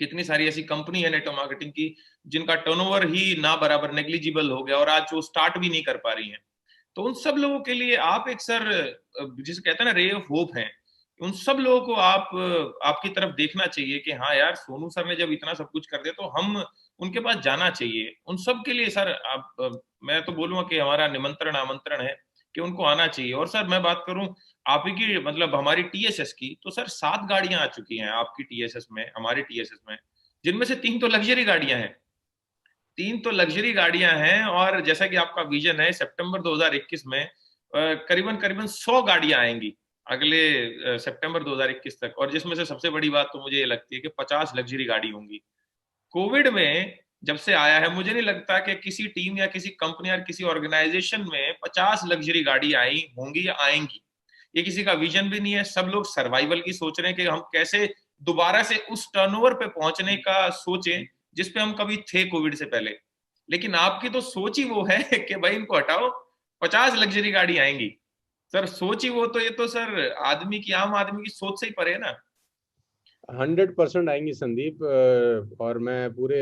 कितनी सारी ऐसी कंपनी है नेटवर्क मार्केटिंग की जिनका टर्नओवर ही ना बराबर नेग्लिजिबल हो गया, और आज वो स्टार्ट भी नहीं कर पा रही हैं। तो उन सब लोगों के लिए आप एक सर जिसे कहते हैं ना रे ऑफ होप हैं, उन सब लोगों को आपकी तरफ देखना चाहिए कि हाँ यार, सोनू सर ने जब इतना सब कुछ कर दिया तो हम उनके पास जाना चाहिए। उन सब के लिए सर मैं तो बोलूंगा कि हमारा निमंत्रण आमंत्रण है कि उनको आना चाहिए। और सर मैं बात करूं आप ही की, मतलब हमारी टीएसएस की, तो सर 7 गाड़ियां आ चुकी हैं आपकी टीएसएस में, हमारी टीएसएस में, जिनमें से 3 तो लग्जरी गाड़ियां हैं। 3 तो लग्जरी गाड़ियां हैं। और जैसा कि आपका विजन है, सितंबर 2021 में करीबन करीबन 100 गाड़ियां आएंगी अगले सितंबर 2021 तक। और जिसमें से सबसे बड़ी बात तो मुझे ये लगती है कि 50 लग्जरी गाड़ी होंगी। कोविड में जब से आया है, मुझे नहीं लगता कि किसी टीम या किसी कंपनी या किसी ऑर्गेनाइजेशन में 50 लग्जरी गाड़ी आई होंगी या आएंगी। ये किसी का विजन भी नहीं है। सब लोग सर्वाइवल की सोच रहे हैं कि हम कैसे दोबारा से उस टर्नओवर पे पहुंचने का सोचें जिस पे हम कभी थे कोविड से पहले। लेकिन आपकी तो सोच ही वो है कि भाई इनको हटाओ, 50 लग्जरी गाड़ी आएंगी। सर सोच ही वो, तो ये तो सर आदमी की, आम आदमी की सोच से ही परे है ना। 100% आएंगी संदीप। और मैं पूरे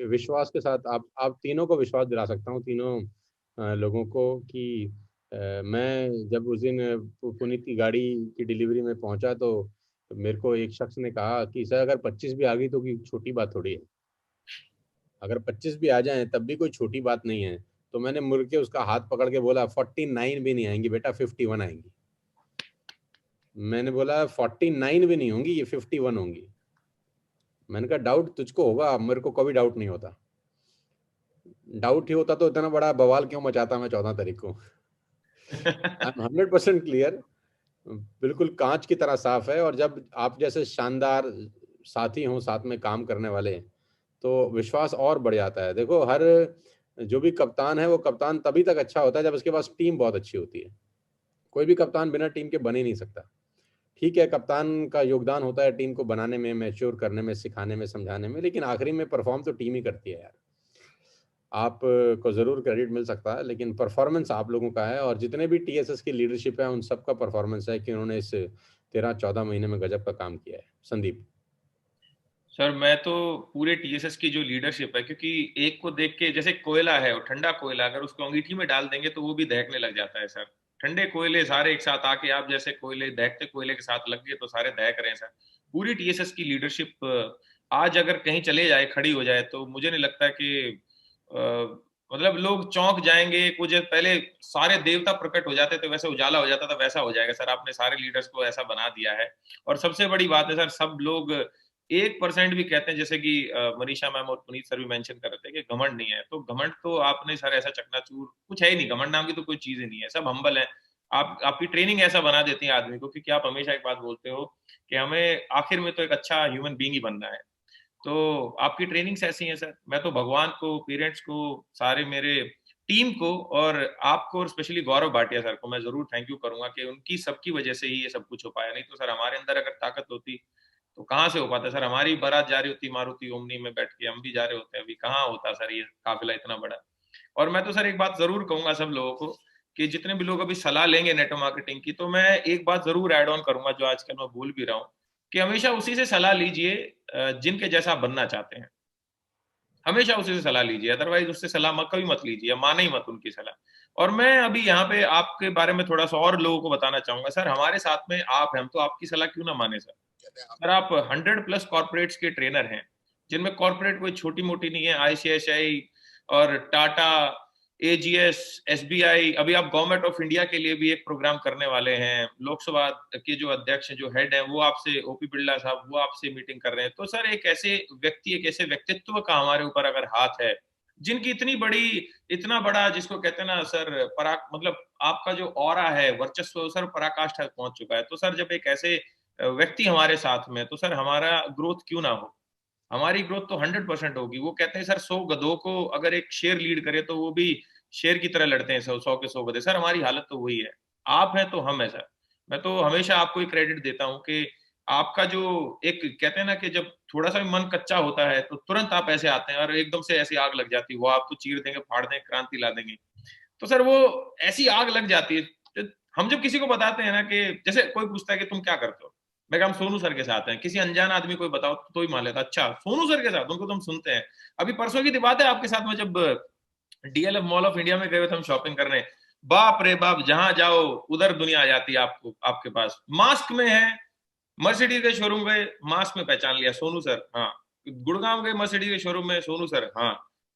विश्वास के साथ आप तीनों को विश्वास दिला सकता हूँ, तीनों लोगों को, कि मैं जब उस दिन पुनीत की गाड़ी की डिलीवरी में पहुंचा तो मेरे को एक शख्स ने कहा कि सर अगर 25 भी आ गई तो कोई छोटी बात थोड़ी है, अगर 25 भी आ जाएं तब भी कोई छोटी बात नहीं है। तो मैंने मुड़ के उसका हाथ पकड़ के बोला 49 भी नहीं आएंगी बेटा, 51 आएंगी। मैंने बोला 49 भी नहीं होंगी, ये 51 होंगी। मैंने कहा डाउट तुझको होगा, मेरे को कभी डाउट नहीं होता। डाउट ही होता तो इतना बड़ा बवाल क्यों मचाता मैं 14 तारीख को। आई एम 100% क्लियर, बिल्कुल कांच की तरह साफ है। और जब आप जैसे शानदार साथी हों साथ में काम करने वाले, तो विश्वास और बढ़ जाता है। देखो, हर जो भी कप्तान है वो कप्तान तभी तक अच्छा होता है जब उसके पास टीम बहुत अच्छी होती है। कोई भी कप्तान बिना टीम के बन ही नहीं सकता। ठीक है, कप्तान का योगदान होता है टीम को बनाने में, मैच्योर करने में, सिखाने में, समझाने में, लेकिन आखिरी में परफॉर्म तो टीम ही करती है यार। आप को ज़रूर क्रेडिट मिल सकता है लेकिन परफॉर्मेंस आप लोगों का है। और जितने भी टीएसएस की लीडरशिप है उन सबका परफॉर्मेंस है कि उन्होंने इस 13-14 महीने में गजब का काम किया है। संदीप सर मैं तो पूरे टीएसएस की जो लीडरशिप है, क्योंकि एक को देख के, जैसे कोयला है, वो ठंडा कोयला अगर उसको अंगीठी में डाल देंगे तो वो भी दहकने लग जाता है सर। ठंडे कोयले सारे एक साथ आके, आप जैसे कोयले दहकते कोयले के साथ लग गए तो सारे दहक रहे हैं सर। पूरी टीएसएस की लीडरशिप आज अगर कहीं चले जाए, खड़ी हो जाए, तो मुझे नहीं लगता कि मतलब लोग चौंक जाएंगे। कुछ पहले सारे देवता प्रकट हो जाते तो वैसे उजाला हो जाता था, वैसा हो जाएगा सर। आपने सारे लीडर्स को ऐसा बना दिया है। और सबसे बड़ी बात है सर, सब लोग 1% भी कहते हैं, जैसे कि मनीषा मैम और पुनीत सर भी मेंशन कर रहे थे कि घमंड नहीं है, तो घमंड तो आपने सर ऐसा चकनाचूर कुछ है ही नहीं। घमंड नाम की तो कोई चीज ही नहीं है, सब हम्बल है। आपकी ट्रेनिंग ऐसा बना देती है आदमी को, क्योंकि आप हमेशा एक बात बोलते हो कि हमें आखिर में तो एक अच्छा ह्यूमन बीइंग ही बनना है। तो आपकी ट्रेनिंग्स ऐसी हैं सर। मैं तो भगवान को, पेरेंट्स को, सारे मेरे टीम को और आपको, और स्पेशली गौरव भाटिया सर को मैं जरूर थैंक यू करूंगा कि उनकी सबकी वजह से ही ये सब कुछ हो पाया। नहीं तो सर हमारे अंदर अगर ताकत होती तो कहाँ से हो पाता सर। हमारी बारात जा रही होती मारुति ओमनी में बैठ के, हम भी जा रहे होते हैं, अभी कहाँ होता सर ये काफिला इतना बड़ा। और मैं तो सर एक बात जरूर कहूंगा सब लोगों को कि जितने भी लोग अभी सलाह लेंगे नेटवर्क मार्केटिंग की, तो मैं एक बात जरूर ऐड ऑन करूंगा जो आजकल मैं भूल भी रहा हूँ, कि हमेशा उसी से सलाह लीजिए जिनके जैसा आप बनना चाहते हैं। हमेशा उसी से सलाह लीजिए, अदरवाइज उससे सलाह कभी मत लीजिए, माने ही मत उनकी सलाह। और मैं अभी यहाँ पे आपके बारे में थोड़ा सा और लोगों को बताना चाहूंगा सर। हमारे साथ में आप हैं, हम तो आपकी सलाह क्यों ना माने सर। सर आप 100+ कॉर्पोरेट्स के ट्रेनर हैं, जिनमें कॉर्पोरेट कोई छोटी मोटी नहीं है। आईसीआईसीआई और टाटा, एजीएस, एसबीआई, अभी आप गवर्नमेंट ऑफ इंडिया के लिए भी एक प्रोग्राम करने वाले हैं। लोकसभा के जो अध्यक्ष हैं, जो हेड हैं, वो आपसे, ओपी बिरला साहब, वो आपसे मीटिंग कर रहे हैं। तो सर एक ऐसे व्यक्ति, एक ऐसे व्यक्तित्व का हमारे ऊपर अगर हाथ है, जिनकी इतनी बड़ी, इतना बड़ा, जिसको कहते हैं ना सर, मतलब आपका जो ऑरा है, वर्चस्व, सर पराकाष्ठा पहुंच चुका है। तो सर जब एक ऐसे व्यक्ति हमारे साथ में, तो सर हमारा ग्रोथ क्यों ना हो। हमारी ग्रोथ तो 100% होगी। वो कहते हैं सर 100 गधों को अगर एक शेर लीड करे तो वो भी शेर की तरह लड़ते हैं, 100 के 100 गधे। सर हमारी हालत तो वही है। आप हैं तो हम है सर। मैं तो हमेशा आपको एक क्रेडिट देता हूँ कि आपका जो एक, कहते हैं ना कि जब थोड़ा सा भी मन कच्चा होता है तो तुरंत आप ऐसे आते हैं और एकदम से ऐसी आग लग जाती है, वो आप तो चीर देंगे, फाड़ देंगे, क्रांति ला देंगे। तो सर वो ऐसी आग लग जाती है। हम जब किसी को बताते हैं ना, कि जैसे कोई पूछता है कि तुम क्या करते हो, मैं कहा हम सोनू सर के साथ हैं। किसी अनजान आदमी कोई बताओ तो ही मान लेता, अच्छा सोनू सर के साथ, उनको तो हम सुनते हैं। अभी परसों की बात है आपके साथ में, जब डीएलएफ मॉल ऑफ इंडिया में गए थे हम शॉपिंग करने, बाप रे बाप, जहां जाओ उधर दुनिया आ जाती है आपको, आपके पास। मास्क में है, मर्सिडीज के शोरूम गए, मास्क में पहचान लिया, सोनू सर, हाँ। गुड़गांव गए मर्सिडीज के शोरूम में, सोनू सर, हाँ।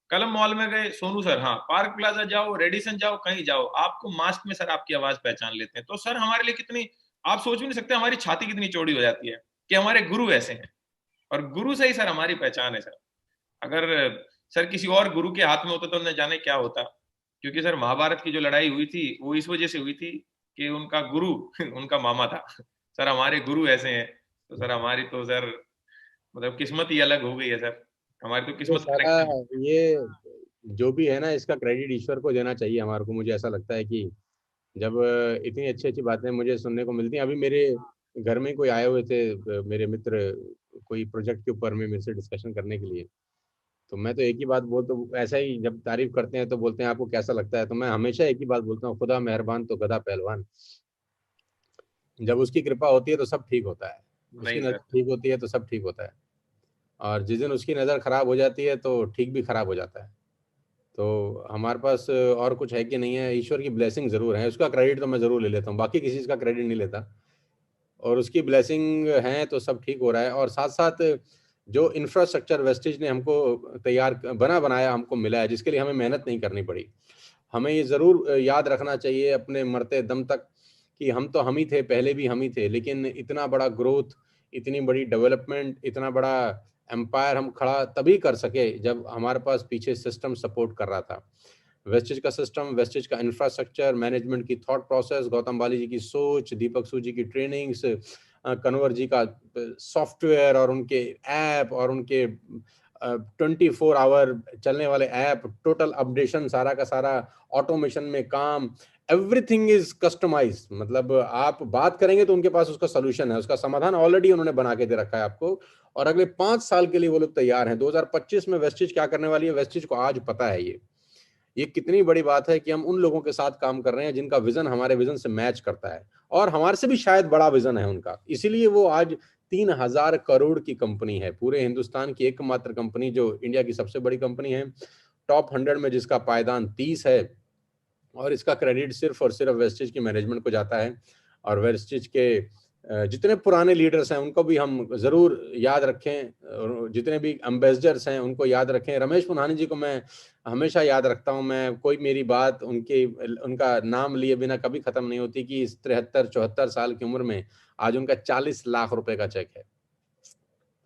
कलम मॉल में गए, सोनू सर, हाँ। पार्क प्लाजा जाओ, रेडिसन जाओ, कहीं जाओ, आपको मास्क में सर आपकी आवाज पहचान लेते हैं। तो सर हमारे लिए कितनी, आप सोच भी नहीं सकते हमारी छाती कितनी चौड़ी हो जाती है कि हमारे गुरु ऐसे हैं, और गुरु से ही सर हमारी पहचान है सर। अगर सर किसी और गुरु के हाथ में होता तो न जाने क्या होता, क्योंकि सर महाभारत की जो लड़ाई हुई थी वो इस वजह से हुई थी कि उनका गुरु उनका मामा था। सर हमारे गुरु ऐसे हैं, तो सर हमारी तो सर मतलब किस्मत ही अलग हो गई है सर, हमारी तो ये किस्मत सारा, ये जो भी है ना, इसका क्रेडिट ईश्वर को देना चाहिए हमारे को। मुझे ऐसा लगता है कि जब इतनी अच्छी अच्छी बातें मुझे सुनने को मिलती हैं। अभी मेरे घर में कोई आए हुए थे, मेरे मित्र, कोई प्रोजेक्ट के ऊपर में मेरे से डिस्कशन करने के लिए। तो मैं तो एक ही बात बोलता हूँ, ऐसा ही जब तारीफ करते हैं तो बोलते हैं आपको कैसा लगता है, तो मैं हमेशा एक ही बात बोलता हूँ, खुदा मेहरबान तो गधा पहलवान। जब उसकी कृपा होती है तो सब ठीक होता है, उसकी नहीं नजर सर। ठीक होती है तो सब ठीक होता है, और जिस दिन उसकी नज़र खराब हो जाती है तो ठीक भी खराब हो जाता है। तो हमारे पास और कुछ है कि नहीं है, ईश्वर की ब्लेसिंग ज़रूर है, उसका क्रेडिट तो मैं ज़रूर ले लेता हूँ, बाकी किसी चीज़ का क्रेडिट नहीं लेता। और उसकी ब्लेसिंग है तो सब ठीक हो रहा है। और साथ साथ जो इंफ्रास्ट्रक्चर वेस्टेज ने हमको तैयार बना बनाया हमको मिला है, जिसके लिए हमें मेहनत नहीं करनी पड़ी। हमें ये ज़रूर याद रखना चाहिए अपने मरते दम तक कि हम तो हम ही थे, पहले भी हम ही थे, लेकिन इतना बड़ा ग्रोथ, इतनी बड़ी डेवलपमेंट, इतना बड़ा एम्पायर हम खड़ा तभी कर सके जब हमारे पास पीछे सिस्टम सपोर्ट कर रहा था। वेस्टेज का सिस्टम, वेस्टेज का इंफ्रास्ट्रक्चर, मैनेजमेंट की थॉट प्रोसेस, गौतम बाली जी की सोच, दीपक सू जी की ट्रेनिंग्स, कन्वर जी का सॉफ्टवेयर और उनके ऐप और उनके 24 आवर चलने वाले ऐप, टोटल अपडेशन, सारा का सारा ऑटोमेशन में काम, एवरीथिंग इज कस्टमाइज। मतलब आप बात करेंगे तो उनके पास उसका सोल्यूशन है, उसका समाधान ऑलरेडी उन्होंने बना के दे रखा है आपको, और अगले 5 साल के लिए वो लोग तैयार हैं। 2025 में वेस्टेज क्या करने वाली है, वेस्टेज को आज पता है। ये कितनी बड़ी बात है कि हम उन लोगों के साथ काम कर रहे हैं जिनका विजन हमारे विजन से मैच करता है, और हमारे से भी शायद बड़ा विजन है उनका। इसीलिए वो आज 3000 करोड़ की कंपनी है, पूरे हिंदुस्तान की एकमात्र कंपनी जो इंडिया की सबसे बड़ी कंपनी है, टॉप 100 में जिसका पायदान 30 है। और इसका क्रेडिट सिर्फ और सिर्फ वेस्टेज की मैनेजमेंट को जाता है। और वेस्टेज के जितने पुराने लीडर्स हैं उनको भी हम जरूर याद रखें, और जितने भी एम्बेसडर्स हैं उनको याद रखें। रमेश पुन्हानी जी को मैं हमेशा याद रखता हूं। मैं कोई मेरी बात उनका नाम लिए बिना कभी खत्म नहीं होती कि इस 73-74 साल की उम्र में आज उनका 40 लाख रुपए का चेक है।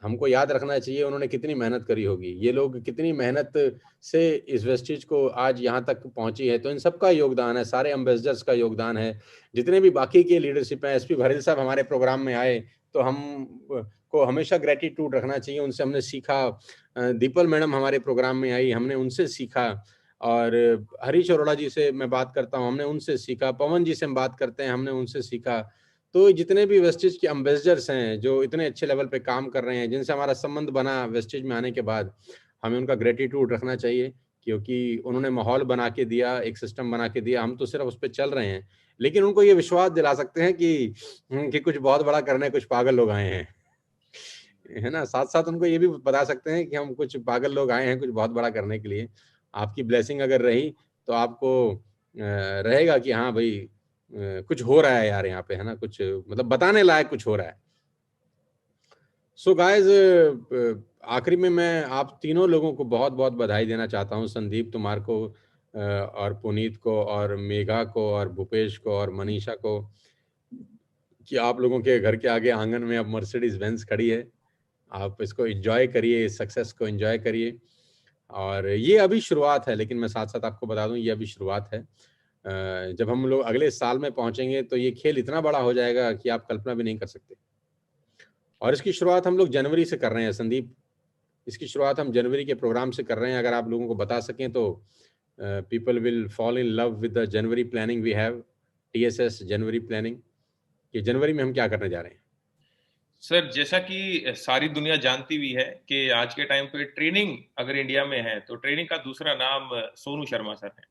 हमको याद रखना चाहिए उन्होंने कितनी मेहनत करी होगी, ये लोग कितनी मेहनत से इस वेस्टेज को आज यहाँ तक पहुंची है। तो इन सबका योगदान है, सारे एम्बेसडर्स का योगदान है, जितने भी बाकी के लीडरशिप हैं। एसपी भरेल साहब हमारे प्रोग्राम में आए तो हम को हमेशा ग्रेटिट्यूड रखना चाहिए, उनसे हमने सीखा। दीपल मैडम हमारे प्रोग्राम में आई, हमने उनसे सीखा। और हरीश अरोड़ा जी से मैं बात करता हूँ, हमने उनसे सीखा। पवन जी से हम बात करते हैं, हमने उनसे सीखा। तो जितने भी वेस्टेज के एम्बेसडर्स हैं जो इतने अच्छे लेवल पे काम कर रहे हैं, जिनसे हमारा संबंध बना वेस्टेज में आने के बाद, हमें उनका ग्रेटिट्यूड रखना चाहिए, क्योंकि उन्होंने माहौल बना के दिया, एक सिस्टम बना के दिया। हम तो सिर्फ उस पर चल रहे हैं, लेकिन उनको ये विश्वास दिला सकते हैं कि कुछ बहुत बड़ा करने कुछ पागल लोग आए हैं, है ना। साथ साथ उनको ये भी बता सकते हैं कि हम कुछ पागल लोग आए हैं कुछ बहुत बड़ा करने के लिए। आपकी ब्लेसिंग अगर रही तो आपको रहेगा कि हाँ भाई कुछ हो रहा है यार यहाँ पे, है ना, कुछ मतलब बताने लायक कुछ हो रहा है। सो गाइस, आखिरी में मैं आप तीनों लोगों को बहुत बहुत बधाई देना चाहता हूँ, संदीप तुम्हार को, और पुनीत को, और मेघा को, और भूपेश को, और मनीषा को, कि आप लोगों के घर के आगे आंगन में अब मर्सिडीज बेंज खड़ी है। आप इसको एंजॉय करिए, इस सक्सेस को एंजॉय करिए। और ये अभी शुरुआत है, लेकिन मैं साथ साथ आपको बता दूं ये अभी शुरुआत है। जब हम लोग अगले साल में पहुंचेंगे तो ये खेल इतना बड़ा हो जाएगा कि आप कल्पना भी नहीं कर सकते। और इसकी शुरुआत हम लोग जनवरी से कर रहे हैं संदीप, इसकी शुरुआत हम जनवरी के प्रोग्राम से कर रहे हैं। अगर आप लोगों को बता सकें तो people will fall in love with the January planning we have, TSS January planning, कि जनवरी में हम क्या करने जा रहे हैं। सर जैसा कि सारी दुनिया जानती भी है कि आज के टाइम पे ट्रेनिंग अगर इंडिया में है तो ट्रेनिंग का दूसरा नाम सोनू शर्मा सर है।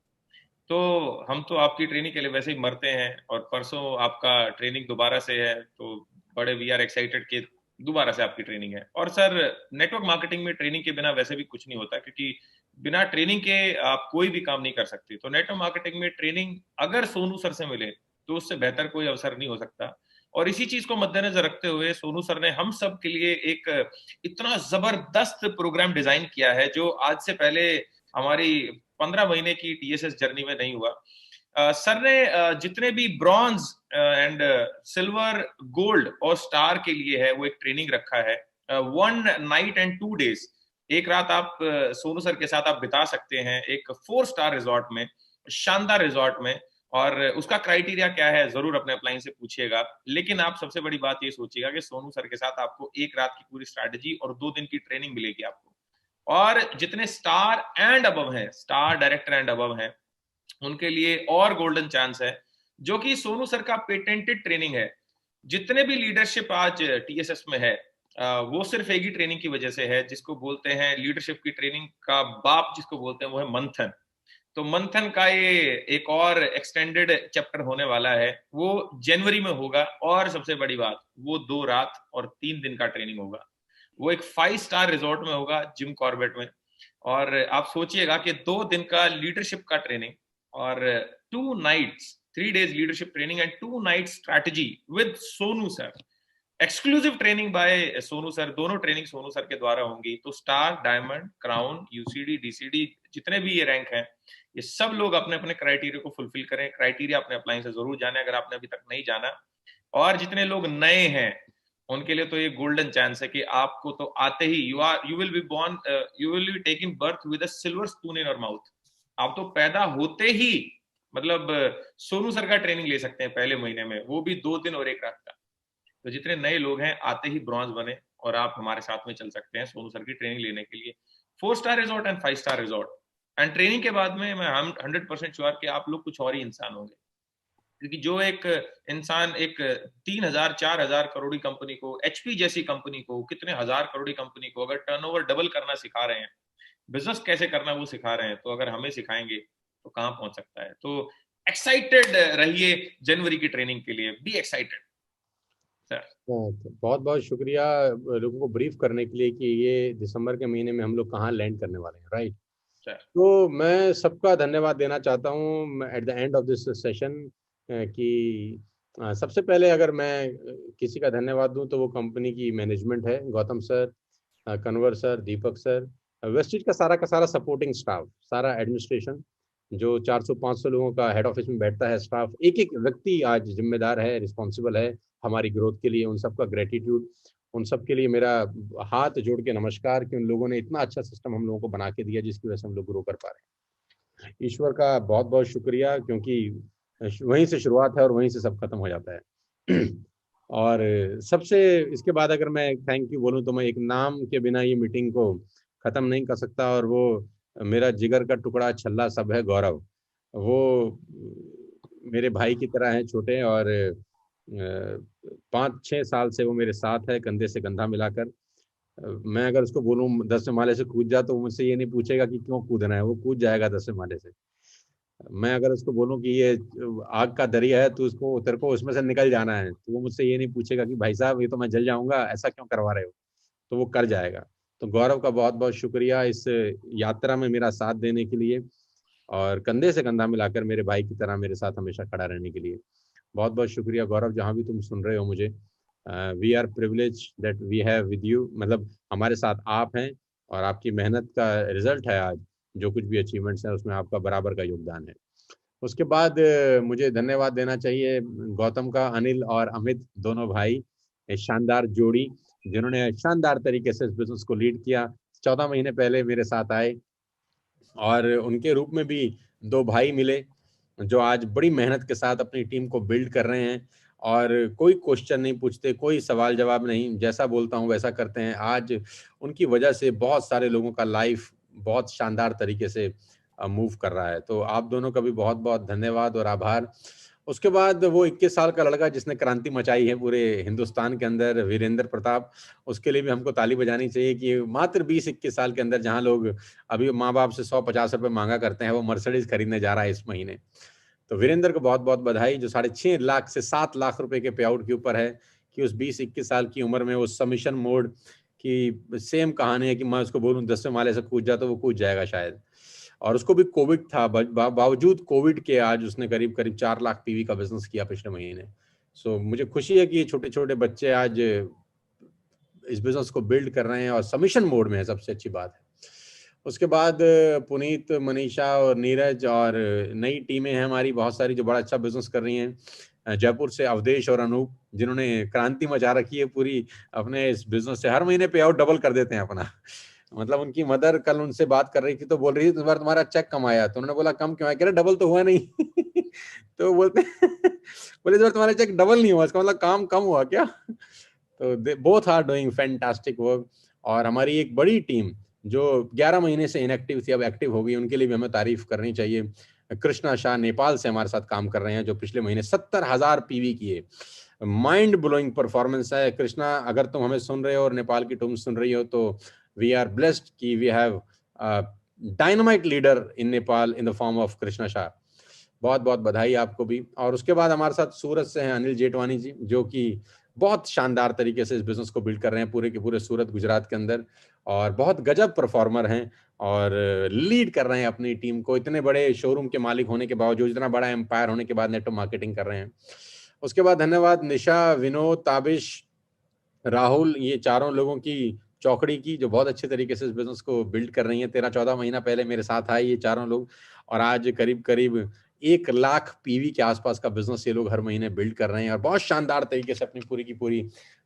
तो हम तो आपकी ट्रेनिंग के लिए वैसे ही मरते हैं, और परसों आपका ट्रेनिंग दोबारा से है, तो बड़े वी आर एक्साइटेड कि दोबारा से आपकी ट्रेनिंग है। और सर नेटवर्क मार्केटिंग में ट्रेनिंग के बिना वैसे भी कुछ नहीं होता, क्योंकि बिना ट्रेनिंग के आप कोई भी काम नहीं कर सकते। तो नेटवर्क मार्केटिंग में ट्रेनिंग अगर सोनू सर से मिले तो उससे बेहतर कोई अवसर नहीं हो सकता, और इसी चीज को मद्देनजर रखते हुए सोनू सर ने हम सब के लिए एक इतना जबरदस्त प्रोग्राम डिजाइन किया है जो आज से पहले हमारी 15 महीने की TSS जर्नी में नहीं हुआ। सर ने जितने भी ब्रॉन्ज एंड सिल्वर, गोल्ड और स्टार के लिए है वो एक ट्रेनिंग रखा है। 1 नाइट एंड 2 डेज, एक रात आप सोनू सर के साथ आप बिता सकते हैं एक 4 स्टार रिजॉर्ट में, शानदार रिजॉर्ट में। और उसका क्राइटेरिया क्या है जरूर अपने अपलाइन से पूछिएगा, लेकिन आप सबसे बड़ी बात ये सोचिएगा कि सोनू सर के साथ आपको एक रात की पूरी स्ट्रैटेजी और 2 दिन की ट्रेनिंग मिलेगी आपको। और जितने स्टार एंड अबव हैं, स्टार, डायरेक्टर एंड अबव हैं, उनके लिए और गोल्डन चांस है, जो कि सोनू सर का पेटेंटेड ट्रेनिंग है। जितने भी लीडरशिप आज TSS में है वो सिर्फ एक ही ट्रेनिंग की वजह से है, जिसको बोलते हैं लीडरशिप की ट्रेनिंग का बाप, जिसको बोलते हैं वो है मंथन। तो मंथन का ये एक और एक्सटेंडेड चैप्टर होने वाला है, वो जनवरी में होगा। और सबसे बड़ी बात, वो 2 रात और 3 दिन का ट्रेनिंग होगा। वो एक 5 स्टार रिजॉर्ट में होगा, जिम कॉर्बेट में। और आप सोचिएगा कि 2 दिन का लीडरशिप का ट्रेनिंग और 2 nights, 3 days leadership training and 2 night strategy with Sonu sir, exclusive training by Sonu sir. दोनों ट्रेनिंग सोनू सर के द्वारा होंगी। तो star, diamond, crown, UCD, DCD, जितने भी ये रैंक हैं, ये सब लोग अपने अपने क्राइटेरिया को फुलफिल करें। क्राइटेरिया अपने अप्लाई से जरूर जाने अगर आपने अभी तक नहीं जाना। और जितने लोग नए हैं उनके लिए तो ये गोल्डन चांस है कि आपको तो आते ही you will be taking birth with a silver spoon in your mouth. आप तो पैदा होते ही मतलब सोनू सर का ट्रेनिंग ले सकते हैं पहले महीने में, वो भी 2 दिन और 1 रात का। तो जितने नए लोग हैं आते ही ब्रॉन्ज बने और आप हमारे साथ में चल सकते हैं सोनू सर की ट्रेनिंग लेने के लिए। 4 star resort and 5 star resort and training के बाद में मैं 100% श्योर कि आप लोग कुछ और ही इंसान होंगे। क्योंकि जो एक इंसान एक 3000 4000 करोड़ की कंपनी को, HP जैसी कंपनी को, कितने हजार करोड़ की कंपनी को अगर टर्नओवर डबल करना सिखा रहे हैं, बिजनेस कैसे करना वो सिखा रहे हैं, तो अगर हमें सिखाएंगे तो कहाँ पहुंच सकता है। तो एक्साइटेड रहिए जनवरी की ट्रेनिंग के लिए, बी एक्साइटेड सर। बहुत बहुत शुक्रिया लोगों को ब्रीफ करने के लिए कि ये दिसंबर के महीने में हम लोग कहाँ लैंड करने वाले हैं, राइट। तो मैं सबका धन्यवाद देना चाहता हूँ at the end of this session कि सबसे पहले अगर मैं किसी का धन्यवाद दूं तो वो कंपनी की मैनेजमेंट है, गौतम सर, कन्वर सर, दीपक सर, वेस्टिज का सारा सपोर्टिंग स्टाफ, सारा एडमिनिस्ट्रेशन, जो 400-500 लोगों का हेड ऑफिस में बैठता है स्टाफ, एक एक व्यक्ति आज जिम्मेदार है, रिस्पॉन्सिबल है हमारी ग्रोथ के लिए। उन सबका ग्रेटिट्यूड, उन सब के लिए मेरा हाथ जोड़ के नमस्कार कि उन लोगों ने इतना अच्छा सिस्टम हम लोगों को बना के दिया जिसकी वजह से हम लोग ग्रो कर पा रहे हैं। ईश्वर का बहुत बहुत शुक्रिया, क्योंकि वहीं से शुरुआत है और वहीं से सब खत्म हो जाता है। और सबसे इसके बाद अगर मैं थैंक यू बोलूं तो मैं एक नाम के बिना ये मीटिंग को ख़त्म नहीं कर सकता, और वो मेरा जिगर का टुकड़ा छल्ला सब है गौरव। वो मेरे भाई की तरह है, छोटे, और 5-6 साल से वो मेरे साथ है, कंधे से कंधा मिलाकर। मैं अगर उसको बोलूँ 10वें माले से कूद जा तो वो मुझसे ये नहीं पूछेगा कि क्यों कूदना है, वो कूद जाएगा 10वें माले से। मैं अगर उसको बोलूं कि ये आग का दरिया है तो उसको तेरे को उसमें से निकल जाना है, तो वो मुझसे ये नहीं पूछेगा कि भाई साहब ये तो मैं जल जाऊंगा, ऐसा क्यों करवा रहे हो, तो वो कर जाएगा। तो गौरव का बहुत बहुत शुक्रिया इस यात्रा में मेरा साथ देने के लिए और कंधे से कंधा मिलाकर मेरे भाई की तरह मेरे साथ हमेशा खड़ा रहने के लिए। बहुत बहुत शुक्रिया गौरव, जहाँ भी तुम सुन रहे हो मुझे। We are privilege that we have with you, मतलब हमारे साथ आप हैं और आपकी मेहनत का रिजल्ट है आज जो कुछ भी अचीवमेंट्स हैं उसमें आपका बराबर का योगदान है। उसके बाद मुझे धन्यवाद देना चाहिए गौतम का, अनिल और अमित, दोनों भाई, शानदार जोड़ी जिन्होंने शानदार तरीके से इस बिजनेस को लीड किया। 14 महीने पहले मेरे साथ आए और उनके रूप में भी 2 भाई मिले जो आज बड़ी मेहनत के साथ अपनी टीम को बिल्ड कर रहे हैं और कोई क्वेश्चन नहीं पूछते, कोई सवाल जवाब नहीं, जैसा बोलता हूँ वैसा करते हैं। आज उनकी वजह से बहुत सारे लोगों का लाइफ बहुत शानदार तरीके से मूव कर रहा है। तो आप दोनों का भी बहुत बहुत धन्यवाद और आभार। उसके बाद वो 21 साल का लड़का जिसने क्रांति मचाई है पूरे हिंदुस्तान के अंदर, वीरेंद्र प्रताप, उसके लिए भी हमको ताली बजानी चाहिए कि मात्र 20-21 साल के अंदर जहां लोग अभी माँ बाप से 150 रुपये मांगा करते हैं, वो मर्सिडीज खरीदने जा रहा है इस महीने। तो वीरेंद्र को बहुत बहुत बधाई, जो 6.5 लाख से 7 लाख रुपए के पे आउट के ऊपर है कि उस 20-21 साल की उम्र में वो सबमिशन मोड की सेम कहानी है कि मैं उसको बोलूँ 10वें माले से कूद जा तो वो कूद जाएगा शायद। और उसको भी कोविड था, बावजूद कोविड के आज उसने करीब 4 लाख PV का बिजनेस किया पिछले महीने। सो मुझे खुशी है कि ये छोटे छोटे बच्चे आज इस बिजनेस को बिल्ड कर रहे हैं और सबमिशन मोड में है, सबसे अच्छी बात है। उसके बाद पुनीत, मनीषा और नीरज और नई टीमें हैं हमारी बहुत सारी जो बड़ा अच्छा बिजनेस कर रही हैं। जयपुर से अवधेश और अनूप, जिन्होंने क्रांति मचा रखी है पूरी अपने इस बिजनेस से, हर महीने पे आउट डबल कर देते हैं अपना। मतलब उनकी मदर कल उनसे बात कर रही थी तो बोल रही थी इस बार तुम्हारा चेक कम आया, तो उन्होंने बोला कम क्यों आया, कह रहे डबल तो हुआ नहीं। तो बोलते बोले इस बार तुम्हारा चेक डबल नहीं हुआ, इसका मतलब काम कम हुआ क्या? तो both are doing fantastic work. और हमारी एक बड़ी टीम जो 11 महीने से इनएक्टिव थी अब एक्टिव हो गई, उनके लिए भी हमें तारीफ करनी चाहिए। कृष्णा शाह नेपाल से हमारे साथ काम कर रहे हैं, जो पिछले महीने 70,000 पीवी किए। माइंड ब्लोइंग परफॉर्मेंस है। कृष्णा, अगर तुम हमें सुन रहे हो और नेपाल की टीम सुन रही हो तो वी आर ब्लेस्ड कि we have dynamite leader in Nepal in the form of Krishna Shah. बहुत बहुत बधाई आपको भी। और उसके बाद हमारे साथ सूरत से हैं अनिल जेठवानी जी, जो कि बहुत शानदार तरीके से इस बिजनेस को बिल्ड कर रहे हैं पूरे के पूरे सूरत गुजरात के अंदर, और बहुत गजब परफॉर्मर हैं और लीड कर रहे हैं अपनी टीम को। इतने बड़े शोरूम के मालिक होने के बावजूद, इतना बड़ा एम्पायर होने के बाद नेटवर्क मार्केटिंग कर रहे हैं। उसके बाद धन्यवाद निशा, विनोद, ताबिश, राहुल, ये चारों लोगों की चौकड़ी की, जो बहुत अच्छे तरीके से इस बिजनेस को बिल्ड कर रही हैं। 13-14 महीना पहले मेरे साथ आए ये चारों लोग, और आज करीब करीब 1 लाख पीवी के आसपास का बिजनेस ये लोग हर महीने बिल्ड कर रहे हैं और बहुत शानदार तरीके से अपनी पूरी की पूरी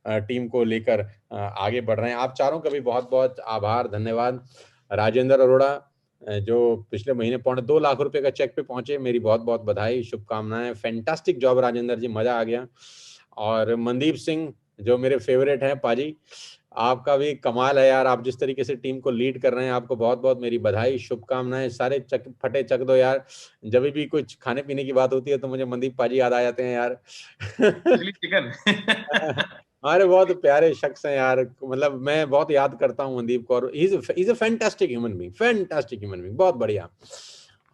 टीम को लेकर आगे बढ़ रहे हैं। आप चारों का भी बहुत बहुत आभार, धन्यवाद। राजेंद्र अरोड़ा, जो पिछले महीने 2.25 लाख रुपए का चेक पे पहुंचे, मेरी बहुत बहुत बधाई, शुभकामनाएं। फैंटास्टिक जॉब राजेंद्र जी, मजा आ गया। और मनदीप सिंह, जो मेरे फेवरेट हैं पाजी, आपका भी कमाल है यार, आप जिस तरीके से टीम को लीड कर रहे हैं, आपको बहुत बहुत मेरी बधाई, शुभकामनाएं। सारे फटे चक दो यार, जब भी कुछ खाने पीने की बात होती है तो मुझे मनदीप पाजी याद आ जाते हैं यार। चिकन। हमारे बहुत प्यारे शख्स हैं यार, मतलब मैं बहुत याद करता हूँ मनदीप को, और is a fantastic human being, fantastic human being, बहुत बढ़िया।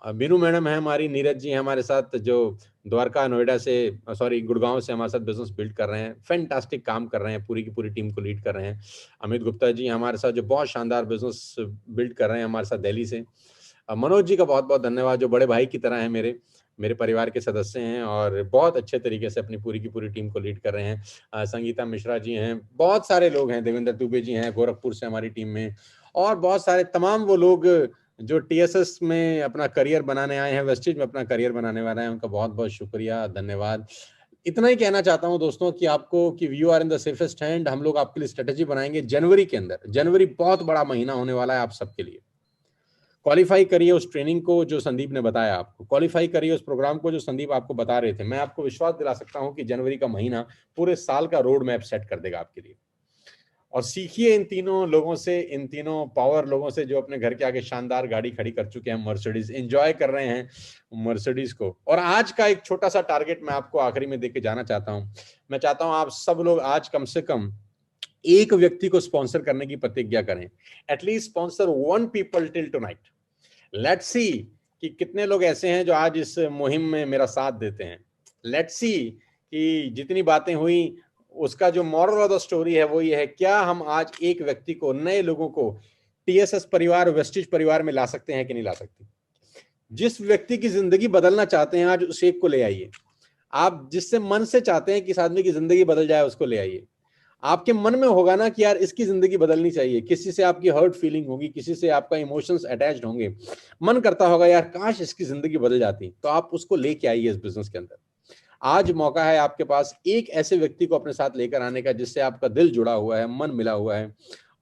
बीनू मैडम है हमारी, नीरज जी हैं हमारे साथ, जो द्वारका नोएडा से, सॉरी गुड़गांव से हमारे साथ बिजनेस बिल्ड कर रहे हैं, फैंटास्टिक काम कर रहे हैं, पूरी की पूरी टीम को लीड कर रहे हैं। अमित गुप्ता जी हमारे साथ, जो बहुत शानदार बिजनेस बिल्ड कर रहे हैं हमारे साथ दिल्ली से। मनोज जी का बहुत बहुत धन्यवाद, जो बड़े भाई की तरह हैं, मेरे परिवार के सदस्य हैं और बहुत अच्छे तरीके से अपनी पूरी की पूरी टीम को लीड कर रहे हैं। संगीता मिश्रा जी हैं, बहुत सारे लोग हैं, देवेंद्र दुबे जी हैं गोरखपुर से हमारी टीम में, और बहुत सारे तमाम वो लोग जो टीएसएस में अपना करियर बनाने आए हैं, वेस्टेज में अपना करियर बनाने वाले हैं, उनका बहुत बहुत शुक्रिया, धन्यवाद। इतना ही कहना चाहता हूं दोस्तों कि आपको कि you are in the safest hand. हम लोग आपके लिए स्ट्रेटेजी बनाएंगे जनवरी के अंदर। जनवरी बहुत बड़ा महीना होने वाला है आप सबके लिए। क्वालिफाई करिए उस ट्रेनिंग को जो संदीप ने बताया आपको, क्वालिफाई करिए उस प्रोग्राम को जो संदीप आपको बता रहे थे। मैं आपको विश्वास दिला सकता हूं कि जनवरी का महीना पूरे साल का रोड मैप सेट कर देगा आपके लिए। और सीखिए इन तीनों लोगों से, इन तीनों पावर लोगों से, जो अपने घर के आगे शानदार गाड़ी खड़ी कर चुके हैं, मर्सिडीज, एंजॉय कर रहे हैं मर्सिडीज को। और आज का एक छोटा सा टारगेट मैं आपको आखिरी में देके जाना चाहता हूं। मैं चाहता हूं आप सब लोग आज कम से कम एक व्यक्ति को स्पॉन्सर करने की प्रतिज्ञा करें। At least sponsor 1 people till tonight. Let's see कि कितने लोग ऐसे हैं जो आज इस मुहिम में मेरा साथ देते हैं। लेट्स सी कि जितनी बातें हुई उसका जो मॉरल ऑफ द स्टोरी है वो ये है, क्या हम आज एक व्यक्ति को, नए लोगों को टीएसएस परिवार, वेस्टेज परिवार में ला सकते हैं कि नहीं ला सकते? जिस व्यक्ति की जिंदगी बदलना चाहते हैं आज उस एक को ले आइए। आप जिससे मन से चाहते हैं कि इस आदमी की जिंदगी बदल जाए, उसको ले आइए। आपके मन में होगा ना कि यार इसकी जिंदगी बदलनी चाहिए, किसी से आपकी हर्ट फीलिंग होगी, किसी से आपका इमोशंस अटैच्ड होंगे, मन करता होगा यार काश इसकी जिंदगी बदल जाती, तो आप उसको लेके आइए इस बिजनेस के अंदर। आज मौका है आपके पास एक ऐसे व्यक्ति को अपने साथ लेकर आने का जिससे आपका दिल जुड़ा हुआ है, मन मिला हुआ है,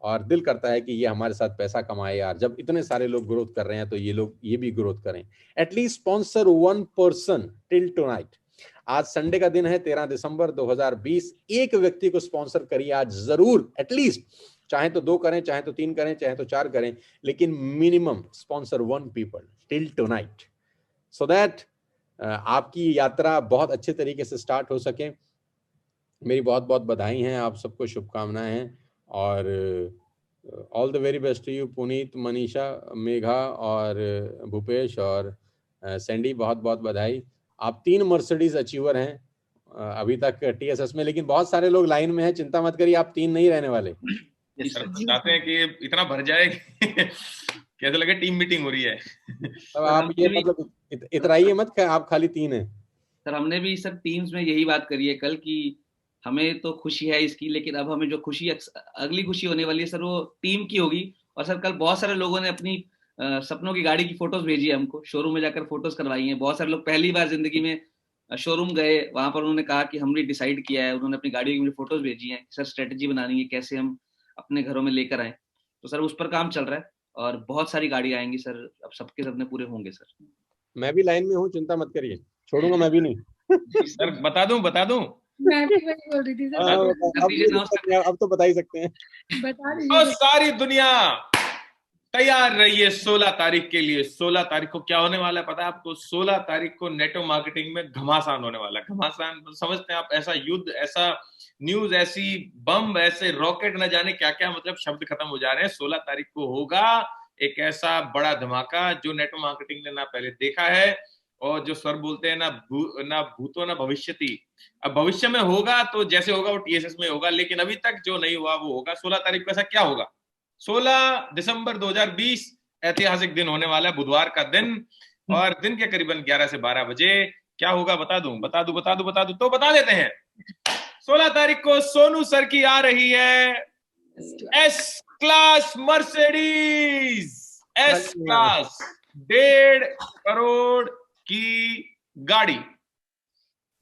और दिल करता है कि ये हमारे साथ पैसा कमाए यार। जब इतने सारे लोग ग्रोथ कर रहे हैं तो ये भी ग्रोथ करें। At least sponsor 1 person till tonight. आज संडे का दिन है, 13 दिसंबर 2020। एक व्यक्ति को स्पॉन्सर करिए आज जरूर, एटलीस्ट, चाहे तो 2 करें, चाहे तो 3 करें, चाहे तो 4 करें, लेकिन minimum sponsor 1 people till tonight, so that आपकी यात्रा बहुत अच्छे तरीके से स्टार्ट हो सके। मेरी बहुत बहुत बधाई हैं, आप सबको शुभकामनाएं हैं, और all the very best to you Puneet, Manisha, Megha और भूपेश और सैंडी, बहुत बहुत बधाई। आप 3 मर्सिडीज अचीवर हैं अभी तक टीएसएस में, लेकिन बहुत सारे लोग लाइन में हैं, चिंता मत करिए, आप 3 नहीं रहने वाले। चाहते हैं कि इतना भर जाए कैसे लगे टीम मीटिंग हो रही है। अब आप ये मतलब इतराइए मत कि आप खाली 3 हैं। सर हमने भी सर टीम्स में यही बात करी है कल कि हमें तो खुशी है इसकी, लेकिन अब हमें जो खुशी अगली खुशी होने वाली है सर वो टीम की होगी। और सर कल बहुत सारे लोगों ने अपनी सपनों की गाड़ी की फोटोज भेजी है हमको, शोरूम में जाकर फोटोज करवाई हैं। बहुत सारे लोग पहली बार जिंदगी में शोरूम गए, वहां पर उन्होंने कहा कि हमने डिसाइड किया है, उन्होंने अपनी गाड़ी की मुझे फोटोज भेजी हैं, सर स्ट्रेटेजी बनानी है कैसे हम अपने घरों में लेकर आए। तो सर उस पर काम चल रहा है और बहुत सारी गाड़ी आएंगी सर, अब सबके सपने पूरे होंगे सर। मैं भी लाइन में हूँ, चिंता मत करिए, छोड़ूंगा मैं भी नहीं। सर बता दूं मैं भी वही बोल रही थी सर। अब तो बता ही सकते हैं। बता तो दीजिए। सारी दुनिया तैयार रहिए 16 तारीख के लिए। 16 तारीख को क्या होने वाला है पता है आपको? 16 तारीख को नेटो मार्केटिंग में घमासान होने वाला है। घमासान समझते हैं आप? ऐसा युद्ध, ऐसा न्यूज, ऐसी बम, ऐसे रॉकेट, न जाने क्या क्या मतलब शब्द खत्म हो जा रहे हैं। 16 तारीख को होगा एक ऐसा बड़ा धमाका जो नेटो मार्केटिंग ने ना पहले देखा है, और जो सर बोलते हैं ना भूतो ना भविष्यति। अब भविष्य में होगा तो जैसे होगा वो टीएसएस में होगा, लेकिन अभी तक जो नहीं हुआ वो होगा। 16 तारीख को ऐसा क्या होगा? 16 दिसंबर 2020 ऐतिहासिक दिन होने वाला है, बुधवार का दिन, और दिन के करीबन 11 से 12 बजे क्या होगा बता दूं तो बता देते हैं। 16 तारीख को सोनू सर की आ रही है S class Mercedes. S class 1.5 crore की गाड़ी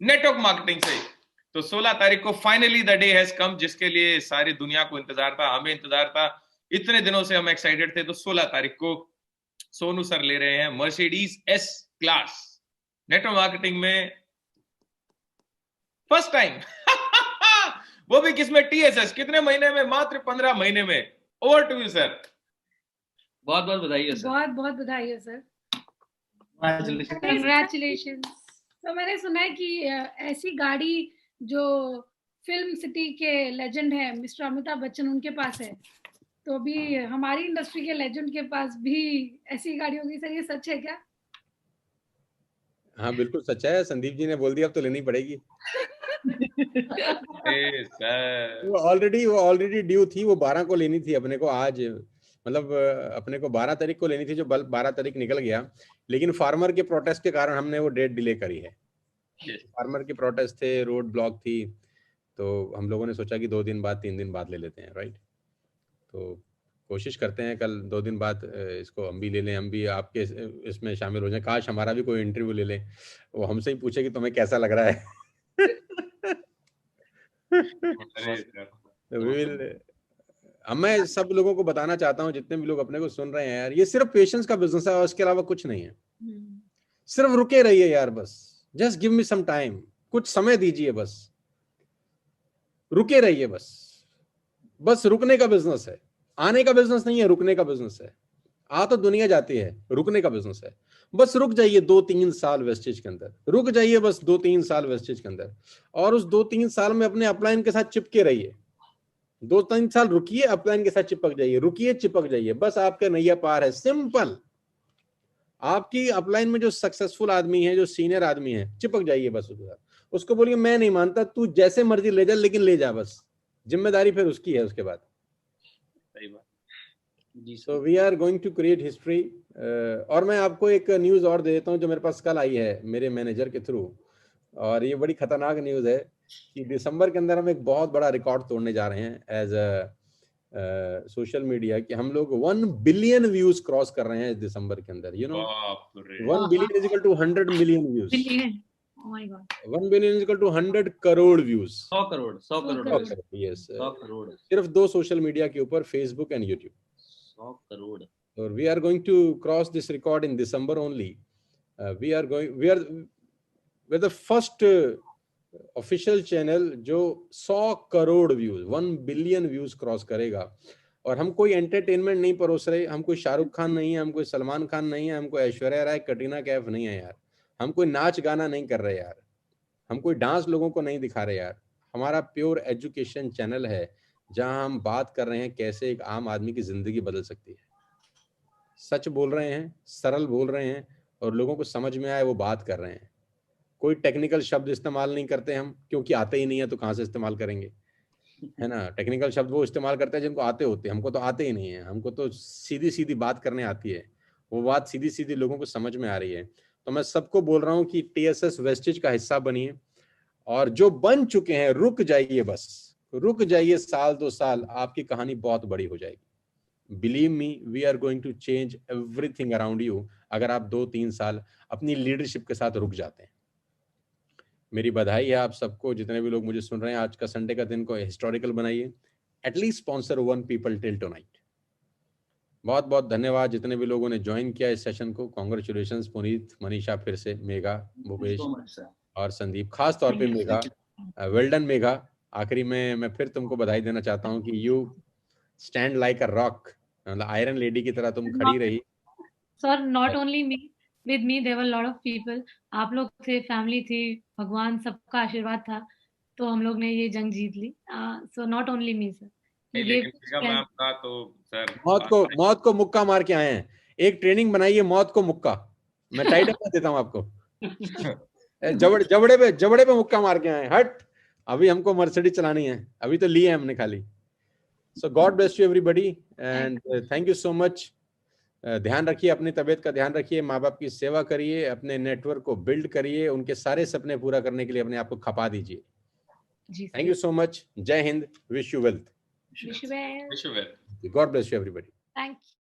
नेटवर्क मार्केटिंग से। तो 16 तारीख को finally the day has come, जिसके लिए सारी दुनिया को इंतजार था, हमें इंतजार था, इतने दिनों से हम एक्साइटेड थे। तो 16 तारीख को सोनू सर ले रहे हैं Mercedes S class network marketing में फर्स्ट टाइम। वो भी किसमें? टीएसएस। कितने महीने में? मात्र 15 महीने में। Over to you sir. बहुत बहुत बधाई है सर। बहुत बहुत बधाई है सर। कंग्रेचुलेशन। तो मैंने सुना है कि ऐसी गाड़ी जो फिल्म सिटी के लेजेंड है मिस्टर अमिताभ बच्चन, उनके पास है, तो अभी हमारी इंडस्ट्री के लेजेंड के पास भी ऐसी गाड़ी होगी सर, ये सच है क्या? हाँ बिल्कुल सच है, संदीप जी ने बोल दिया, अब तो लेनी पड़ेगी। वो ऑलरेडी ड्यू थी, वो 12 को लेनी थी अपने को, आज मतलब अपने को 12 तारीख को लेनी थी, जो 12 तारीख निकल गया, लेकिन फार्मर के प्रोटेस्ट के कारण हमने वो डेट डिले करी है। फार्मर के प्रोटेस्ट थे, रोड ब्लॉक थी, तो हम लोगों ने सोचा कि 2 दिन बाद 3 दिन बाद ले लेते हैं, राइट। तो कोशिश करते हैं कल 2 दिन बाद इसको हम भी ले लें, हम भी आपके इसमें शामिल हो जाएं। काश हमारा भी कोई इंटरव्यू ले ले, वो हमसे ही पूछे कि तुम्हें कैसा लग रहा है। मैं सब लोगों को बताना चाहता हूँ, जितने भी लोग अपने को सुन रहे हैं यार, ये सिर्फ पेशेंस का बिजनेस है और उसके अलावा कुछ नहीं है। सिर्फ रुके रहिए यार, बस just give me some time, कुछ समय दीजिए, बस रुके रहिए, बस रुकने का बिजनेस है, आने का बिजनेस नहीं है, रुकने का बिजनेस है। आ तो दुनिया जाती है, रुकने का बिजनेस है। बस रुक जाइए 2-3 साल वेस्टेज के अंदर, रुक जाइए बस 2-3 साल वेस्टेज के अंदर, और उस 2-3 साल में अपने अपलाइन के साथ चिपके रहिए। 2-3 साल रुकिए, अपलाइन के साथ चिपक जाइए, रुकिए चिपक जाइए, बस आपका नैया पार है। सिंपल। आपकी अपलाइन में जो सक्सेसफुल आदमी है, जो सीनियर आदमी है, चिपक जाइए बस उसके साथ। उसको बोलिए मैं नहीं मानता, तू जैसे मर्जी ले जा, लेकिन ले जा, बस जिम्मेदारी फिर उसकी है उसके बाद। सही बात। So we are going to create history। और मैं आपको एक न्यूज़ और दे देता हूँ जो मेरे पास कल आई है मेरे मैनेजर के थ्रू, और ये बड़ी खतरनाक न्यूज़ है कि दिसंबर के अंदर हम एक बहुत बड़ा रिकॉर्ड तोड़ने जा रहे हैं एज अ सोशल मीडिया, कि हम लोग 1 बिलियन व्यूज क्रॉस कर रहे हैं इस दिसंबर के अंदर। You know 1 billion is equal to 100 million views. 1 billion is equal to 100 crore views. 100 crore. Yes, 100 crore सिर्फ 2 सोशल मीडिया के ऊपर, Facebook and YouTube. 100 crore. So we are going to cross this record in December only. We're the first official channel जो 100 crore views, 1 billion views cross करेगा। और हम कोई एंटरटेनमेंट नहीं परोस रहे, हम कोई शाहरुख खान नहीं है, हम कोई सलमान खान नहीं है, हम कोई ऐश्वर्या राय, कटरीना कैफ नहीं है यार, हम कोई नाच गाना नहीं कर रहे यार, हम कोई डांस लोगों को नहीं दिखा रहे यार। हमारा प्योर एजुकेशन चैनल है जहां हम बात कर रहे हैं कैसे एक आम आदमी की जिंदगी बदल सकती है। सच बोल रहे हैं, सरल बोल रहे हैं, और लोगों को समझ में आए वो बात कर रहे हैं। कोई टेक्निकल शब्द इस्तेमाल नहीं करते हम, क्योंकि आते ही नहीं है तो कहाँ से इस्तेमाल करेंगे, है ना। टेक्निकल शब्द वो इस्तेमाल करते हैं जिनको आते होते हैं, हमको तो आते ही नहीं है। हमको तो सीधी सीधी बात करने आती है, वो बात सीधी सीधी लोगों को समझ में आ रही है। तो मैं सबको बोल रहा हूं कि TSS वेस्टेज का हिस्सा बनिए, और जो बन चुके हैं रुक जाइए, बस रुक जाइए, साल 2 साल आपकी कहानी बहुत बड़ी हो जाएगी। Believe me, we are going to change everything around you, अगर आप 2-3 साल अपनी लीडरशिप के साथ रुक जाते हैं। मेरी बधाई है आप सबको, जितने भी लोग मुझे सुन रहे हैं। आज का संडे का दिन को हिस्टोरिकल बनाइए, at least sponsor 1 people till tonight. बहुत बहुत धन्यवाद जितने भी लोगों ने ज्वाइन किया इस सेशन को। कॉन्ग्रेचुलेशंस पुनीत, मनीषा, फिर से मेघा, भूपेश और संदीप, खास तौर पे मेघा, वेल डन मेघा। आखिरी में मैं फिर तुमको बधाई देना चाहता हूँ कि you stand like a rock, मतलब आयरन लेडी की तरह तुम खड़ी रही। Sir not only me, with me there were lot of people. आप लोग थे, फैमिली थी, भगवान सबका आशीर्वाद था, तो हम लोग ने ये जंग जीत ली। So not only me sir. Ma'am का तो सर मौत को मुक्का मार के आए हैं। एक ट्रेनिंग बनाइए, मौत को मुक्का, मैं टाइटल कर देता हूँ आपको। जबड़े पे मुक्का मार के आए, हट, अभी हमको मर्सिडीज चलानी है, अभी तो लिए हमने खाली। So God bless you everybody and thank you so much. ध्यान रखिए, अपनी तबीयत का ध्यान रखिए, माँ बाप की सेवा करिए, अपने नेटवर्क को बिल्ड करिए, उनके सारे सपने पूरा करने के लिए अपने आप को खपा दीजिए। Thank you so much. जय हिंद, wish you wealth. Wish you well. God bless you everybody. Thank you.